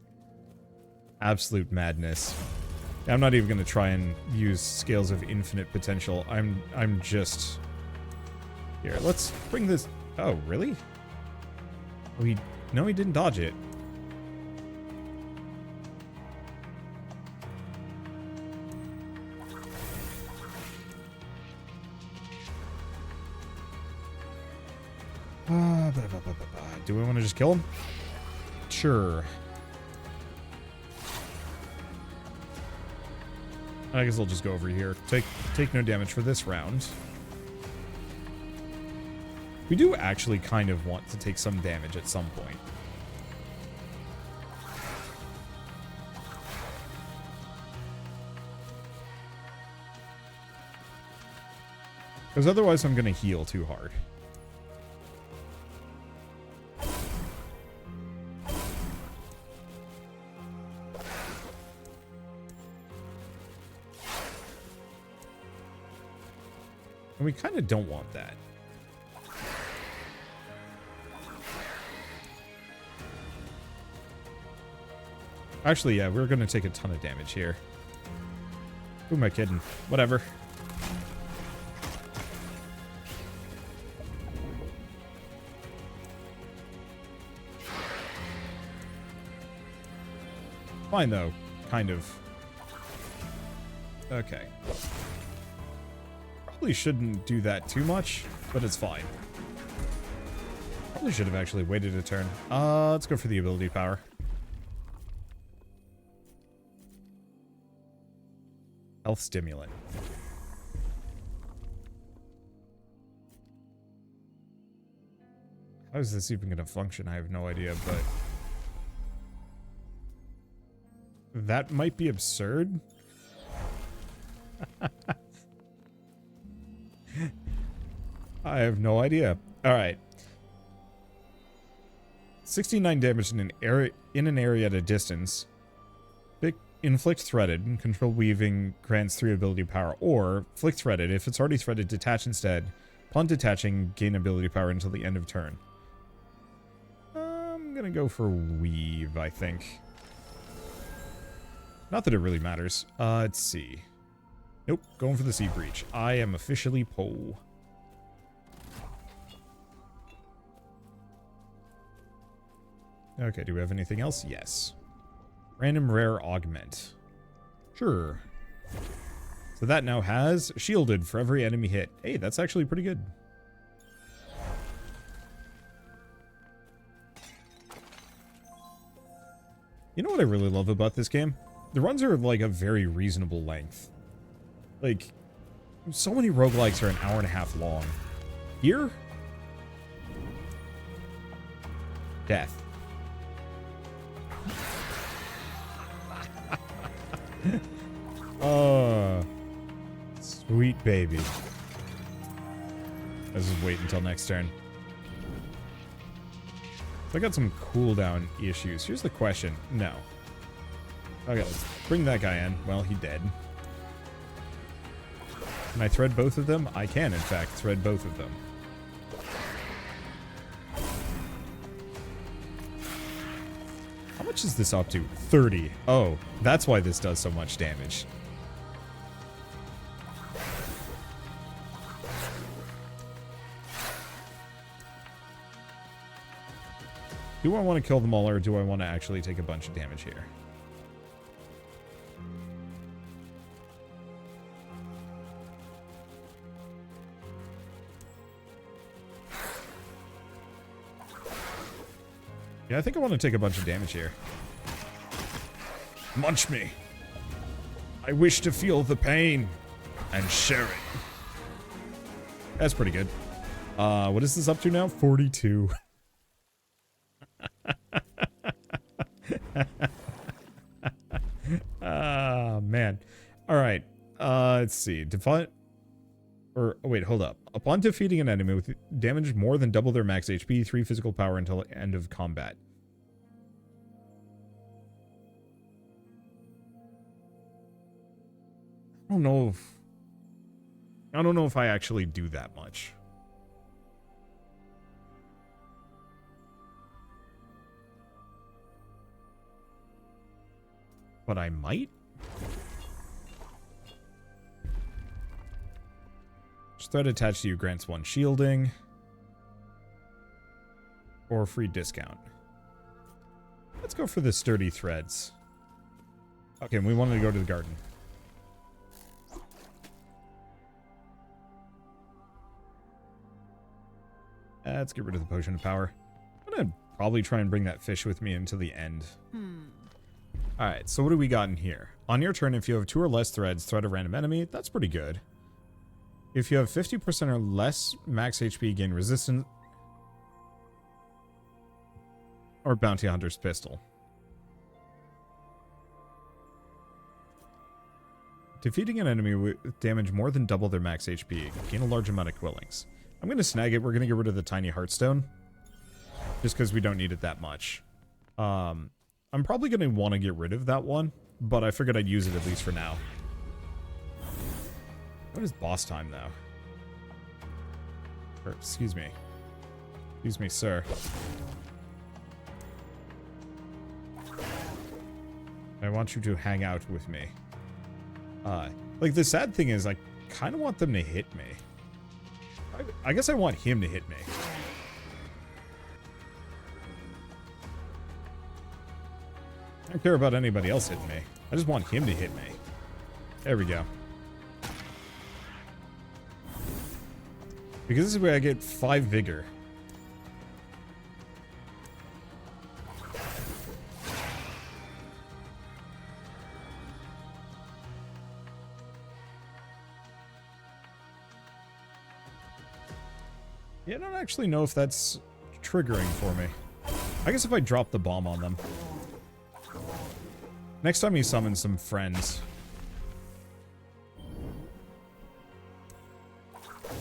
Absolute madness. I'm not even going to try and use Scales of Infinite Potential. I'm just... Here, let's bring this... Oh, really? Oh, no, he didn't dodge it. Do we want to just kill him? Sure. I guess I'll just go over here. Take no damage for this round. We do actually kind of want to take some damage at some point. Because otherwise I'm going to heal too hard. And we kind of don't want that. Actually, yeah, we're going to take a ton of damage here. Who am I kidding? Whatever. Fine, though. Kind of. Okay. Probably shouldn't do that too much, but it's fine. Probably should have actually waited a turn. Let's go for the ability power. Health stimulant. How is this even going to function? I have no idea, but... That might be absurd. I have no idea. Alright. 69 damage in an area at a distance. Inflict threaded. Control weaving grants 3 ability power. Or flick threaded. If it's already threaded, detach instead. Upon detaching, gain ability power until the end of turn. I'm gonna go for weave, I think. Not that it really matters. Let's see. Nope, going for the sea breach. I am officially Poe. Okay, do we have anything else? Yes. Random rare augment. Sure. So that now has shielded for every enemy hit. Hey, that's actually pretty good. You know what I really love about this game? The runs are like a very reasonable length. Like, so many roguelikes are an hour and a half long. Here? Death. Sweet baby. Let's just wait until next turn. So I got some cooldown issues. Here's the question. No. Okay, let's bring that guy in. Well, he dead. Can I thread both of them? I can, in fact, thread both of them. How much is this up to? 30. Oh, that's why this does so much damage. Do I want to kill them all, or do I want to actually take a bunch of damage here? Yeah, I think I want to take a bunch of damage here. Munch me. I wish to feel the pain and share it. That's pretty good. What is this up to now? 42. Ah, man. All right. Let's see. Or, oh, wait, hold up. Upon defeating an enemy with damage more than double their max HP, 3 physical power until end of combat. I don't know if I actually do that much. But I might? Thread attached to you grants 1 shielding. Or free discount. Let's go for the sturdy threads. Okay, we wanted to go to the garden. Let's get rid of the potion of power. I'm gonna probably try and bring that fish with me until the end. Alright, so what do we got in here? On your turn, if you have 2 or less threads, thread a random enemy. That's pretty good. If you have 50% or less max HP, gain resistance. Or Bounty Hunter's Pistol. Defeating an enemy with damage more than double their max HP. Gain a large amount of quillings. I'm going to snag it. We're going to get rid of the tiny heartstone. Just because we don't need it that much. I'm probably going to want to get rid of that one. But I figured I'd use it at least for now. What is boss time, though? Or, excuse me. Excuse me, sir. I want you to hang out with me. Like, the sad thing is, I kind of want them to hit me. I guess I want him to hit me. I don't care about anybody else hitting me. I just want him to hit me. There we go. Because this is where I get 5 vigor. Yeah, I don't actually know if that's triggering for me. I guess if I drop the bomb on them. Next time you summon some friends.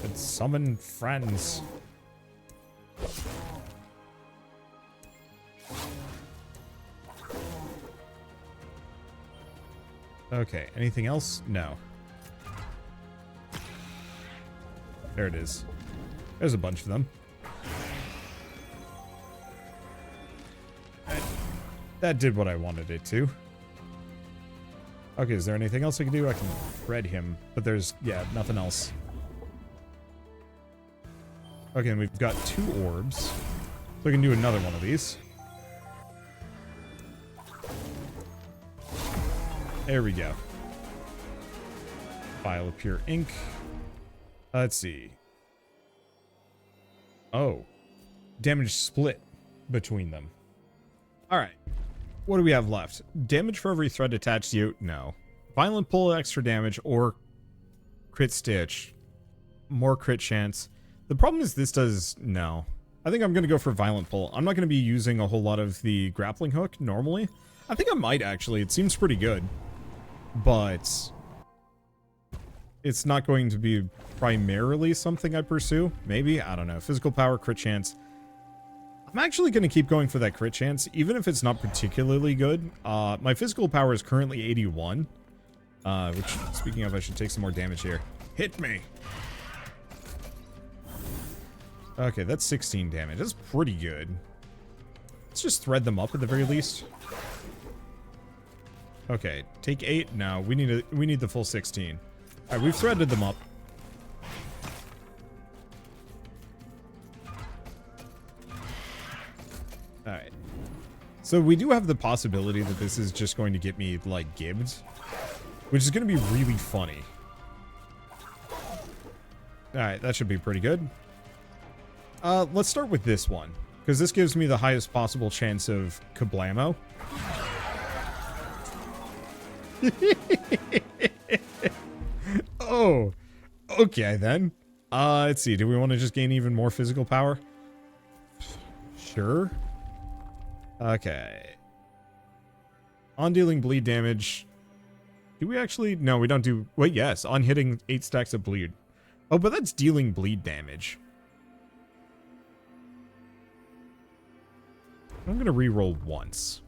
Let's summon friends. Okay, anything else? No. There it is. There's a bunch of them. That did what I wanted it to. Okay, is there anything else I can do? I can thread him, but there's, yeah, nothing else. Okay, and we've got 2 orbs. So we can do another one of these. There we go. Vial of pure ink. Let's see. Oh. Damage split between them. Alright. What do we have left? Damage for every thread attached to you? No. Violent pull, extra damage, or crit stitch. More crit chance. The problem is this does... no. I think I'm going to go for violent pull. I'm not going to be using a whole lot of the grappling hook normally. I think I might actually. It seems pretty good. But... it's not going to be primarily something I pursue. Maybe, I don't know. Physical power, crit chance. I'm actually going to keep going for that crit chance, even if it's not particularly good. My physical power is currently 81. Which, speaking of, I should take some more damage here. Hit me! Okay, that's 16 damage. That's pretty good. Let's just thread them up at the very least. Okay, take 8. No, we need the full 16. All right, we've threaded them up. All right. So we do have the possibility that this is just going to get me like gibbed, which is going to be really funny. All right, that should be pretty good. Let's start with this one, because this gives me the highest possible chance of kablamo. Oh, okay then. Let's see. Do we want to just gain even more physical power? Sure. Okay. On dealing bleed damage. Do we actually? No, we don't do. Wait, yes. On hitting 8 stacks of bleed. Oh, but that's dealing bleed damage. I'm going to reroll once.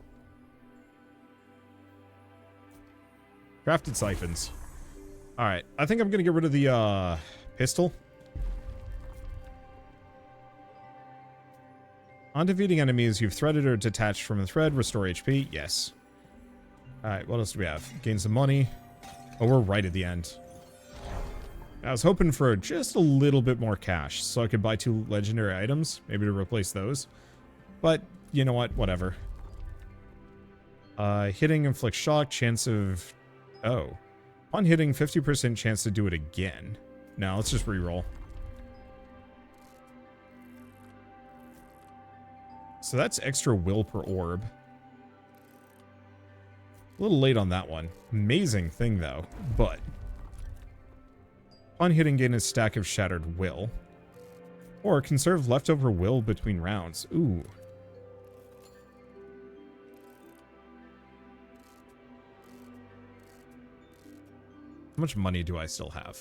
Crafted siphons. Alright, I think I'm going to get rid of the pistol. On defeating enemies, you've threaded or detached from a thread. Restore HP. Yes. Alright, what else do we have? Gain some money. Oh, we're right at the end. I was hoping for just a little bit more cash so I could buy 2 legendary items, maybe to replace those. But, you know what? Whatever. Hitting inflicts shock, chance of... Oh. On hitting, 50% chance to do it again. No, let's just reroll. So that's extra will per orb. A little late on that one. Amazing thing, though. But... on hitting, gain a stack of shattered will. Or conserve leftover will between rounds. Ooh. How much money do I still have?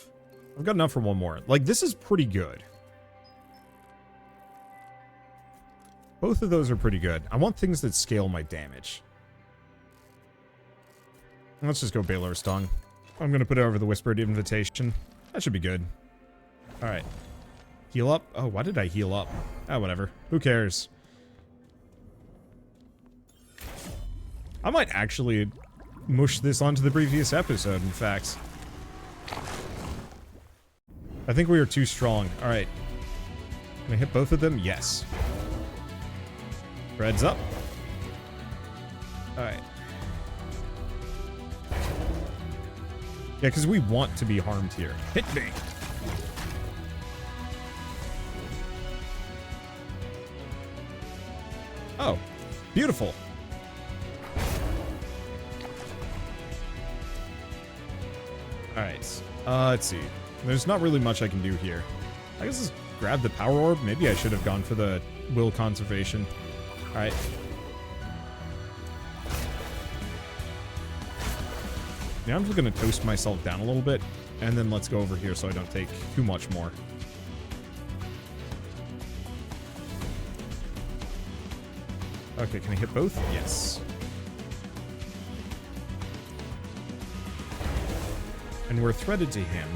I've got enough for one more. Like, this is pretty good. Both of those are pretty good. I want things that scale my damage. Let's just go Baylor's Tongue. I'm going to put it over the Whispered Invitation. That should be good. Alright. Heal up? Oh, why did I heal up? Ah, whatever. Who cares? I might actually mush this onto the previous episode, in fact. I think we are too strong. Alright. Can I hit both of them? Yes. Threads up. Alright. Yeah, because we want to be harmed here. Hit me! Oh, beautiful. Alright, let's see. There's not really much I can do here. I guess just grab the power orb. Maybe I should have gone for the will conservation. Alright. Now I'm just going to toast myself down a little bit, and then let's go over here so I don't take too much more. Okay, can I hit both? Yes. And we're threaded to him.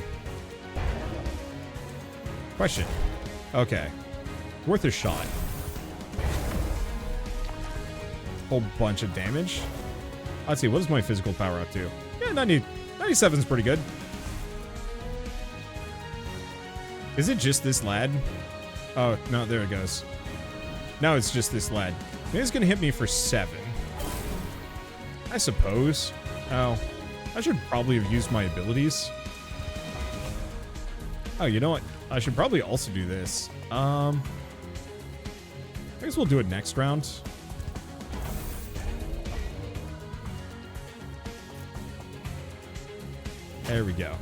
Question. Okay. Worth a shot. Whole bunch of damage. Let's see, what is my physical power up to? Yeah, 97's pretty good. Is it just this lad? Oh, no, there it goes. Now it's just this lad. Maybe it's gonna hit me for 7. I suppose. Oh, I should probably have used my abilities. Oh, you know what? I should probably also do this. I guess we'll do it next round. There we go.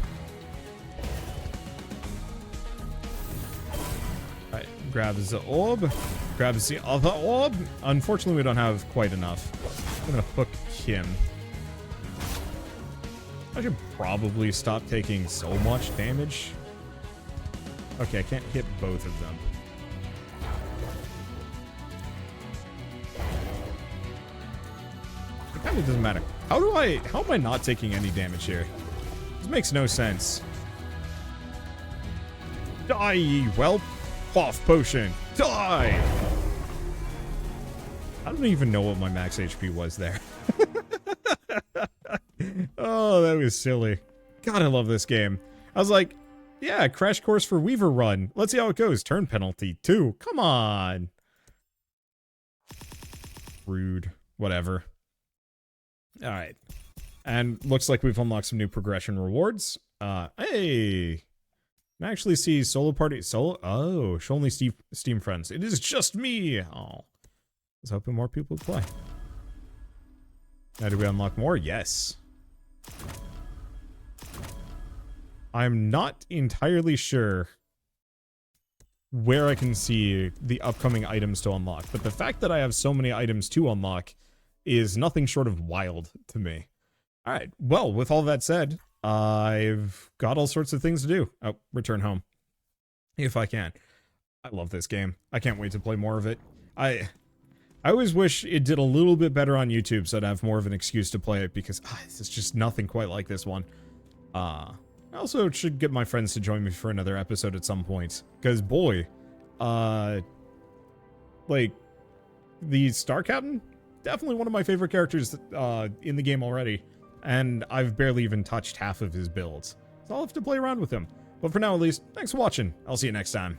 Alright, grabs the orb. Grabs the other orb. Unfortunately, we don't have quite enough. I'm gonna hook him. I should probably stop taking so much damage. Okay, I can't hit both of them. It kind of doesn't matter. How am I not taking any damage here? This makes no sense. Die, ye whelp! Off potion! Die! I don't even know what my max HP was there. Oh, that was silly. God, I love this game. I was like, yeah, crash course for Weaver Run. Let's see how it goes. Turn penalty 2. Come on. Rude. Whatever. Alright. And looks like we've unlocked some new progression rewards. Hey! I actually see solo party. Oh, show only Steam friends. It is just me! Oh. I was hoping more people would play. Now, do we unlock more? Yes. I'm not entirely sure where I can see the upcoming items to unlock, but the fact that I have so many items to unlock is nothing short of wild to me. Alright, well, with all that said, I've got all sorts of things to do. Oh, return home. If I can. I love this game. I can't wait to play more of it. I always wish it did a little bit better on YouTube so I'd have more of an excuse to play it, because it's just nothing quite like this one. I also should get my friends to join me for another episode at some point, because boy, like, the Star Captain? Definitely one of my favorite characters in the game already, and I've barely even touched half of his builds, so I'll have to play around with him. But for now, at least, thanks for watching. I'll see you next time.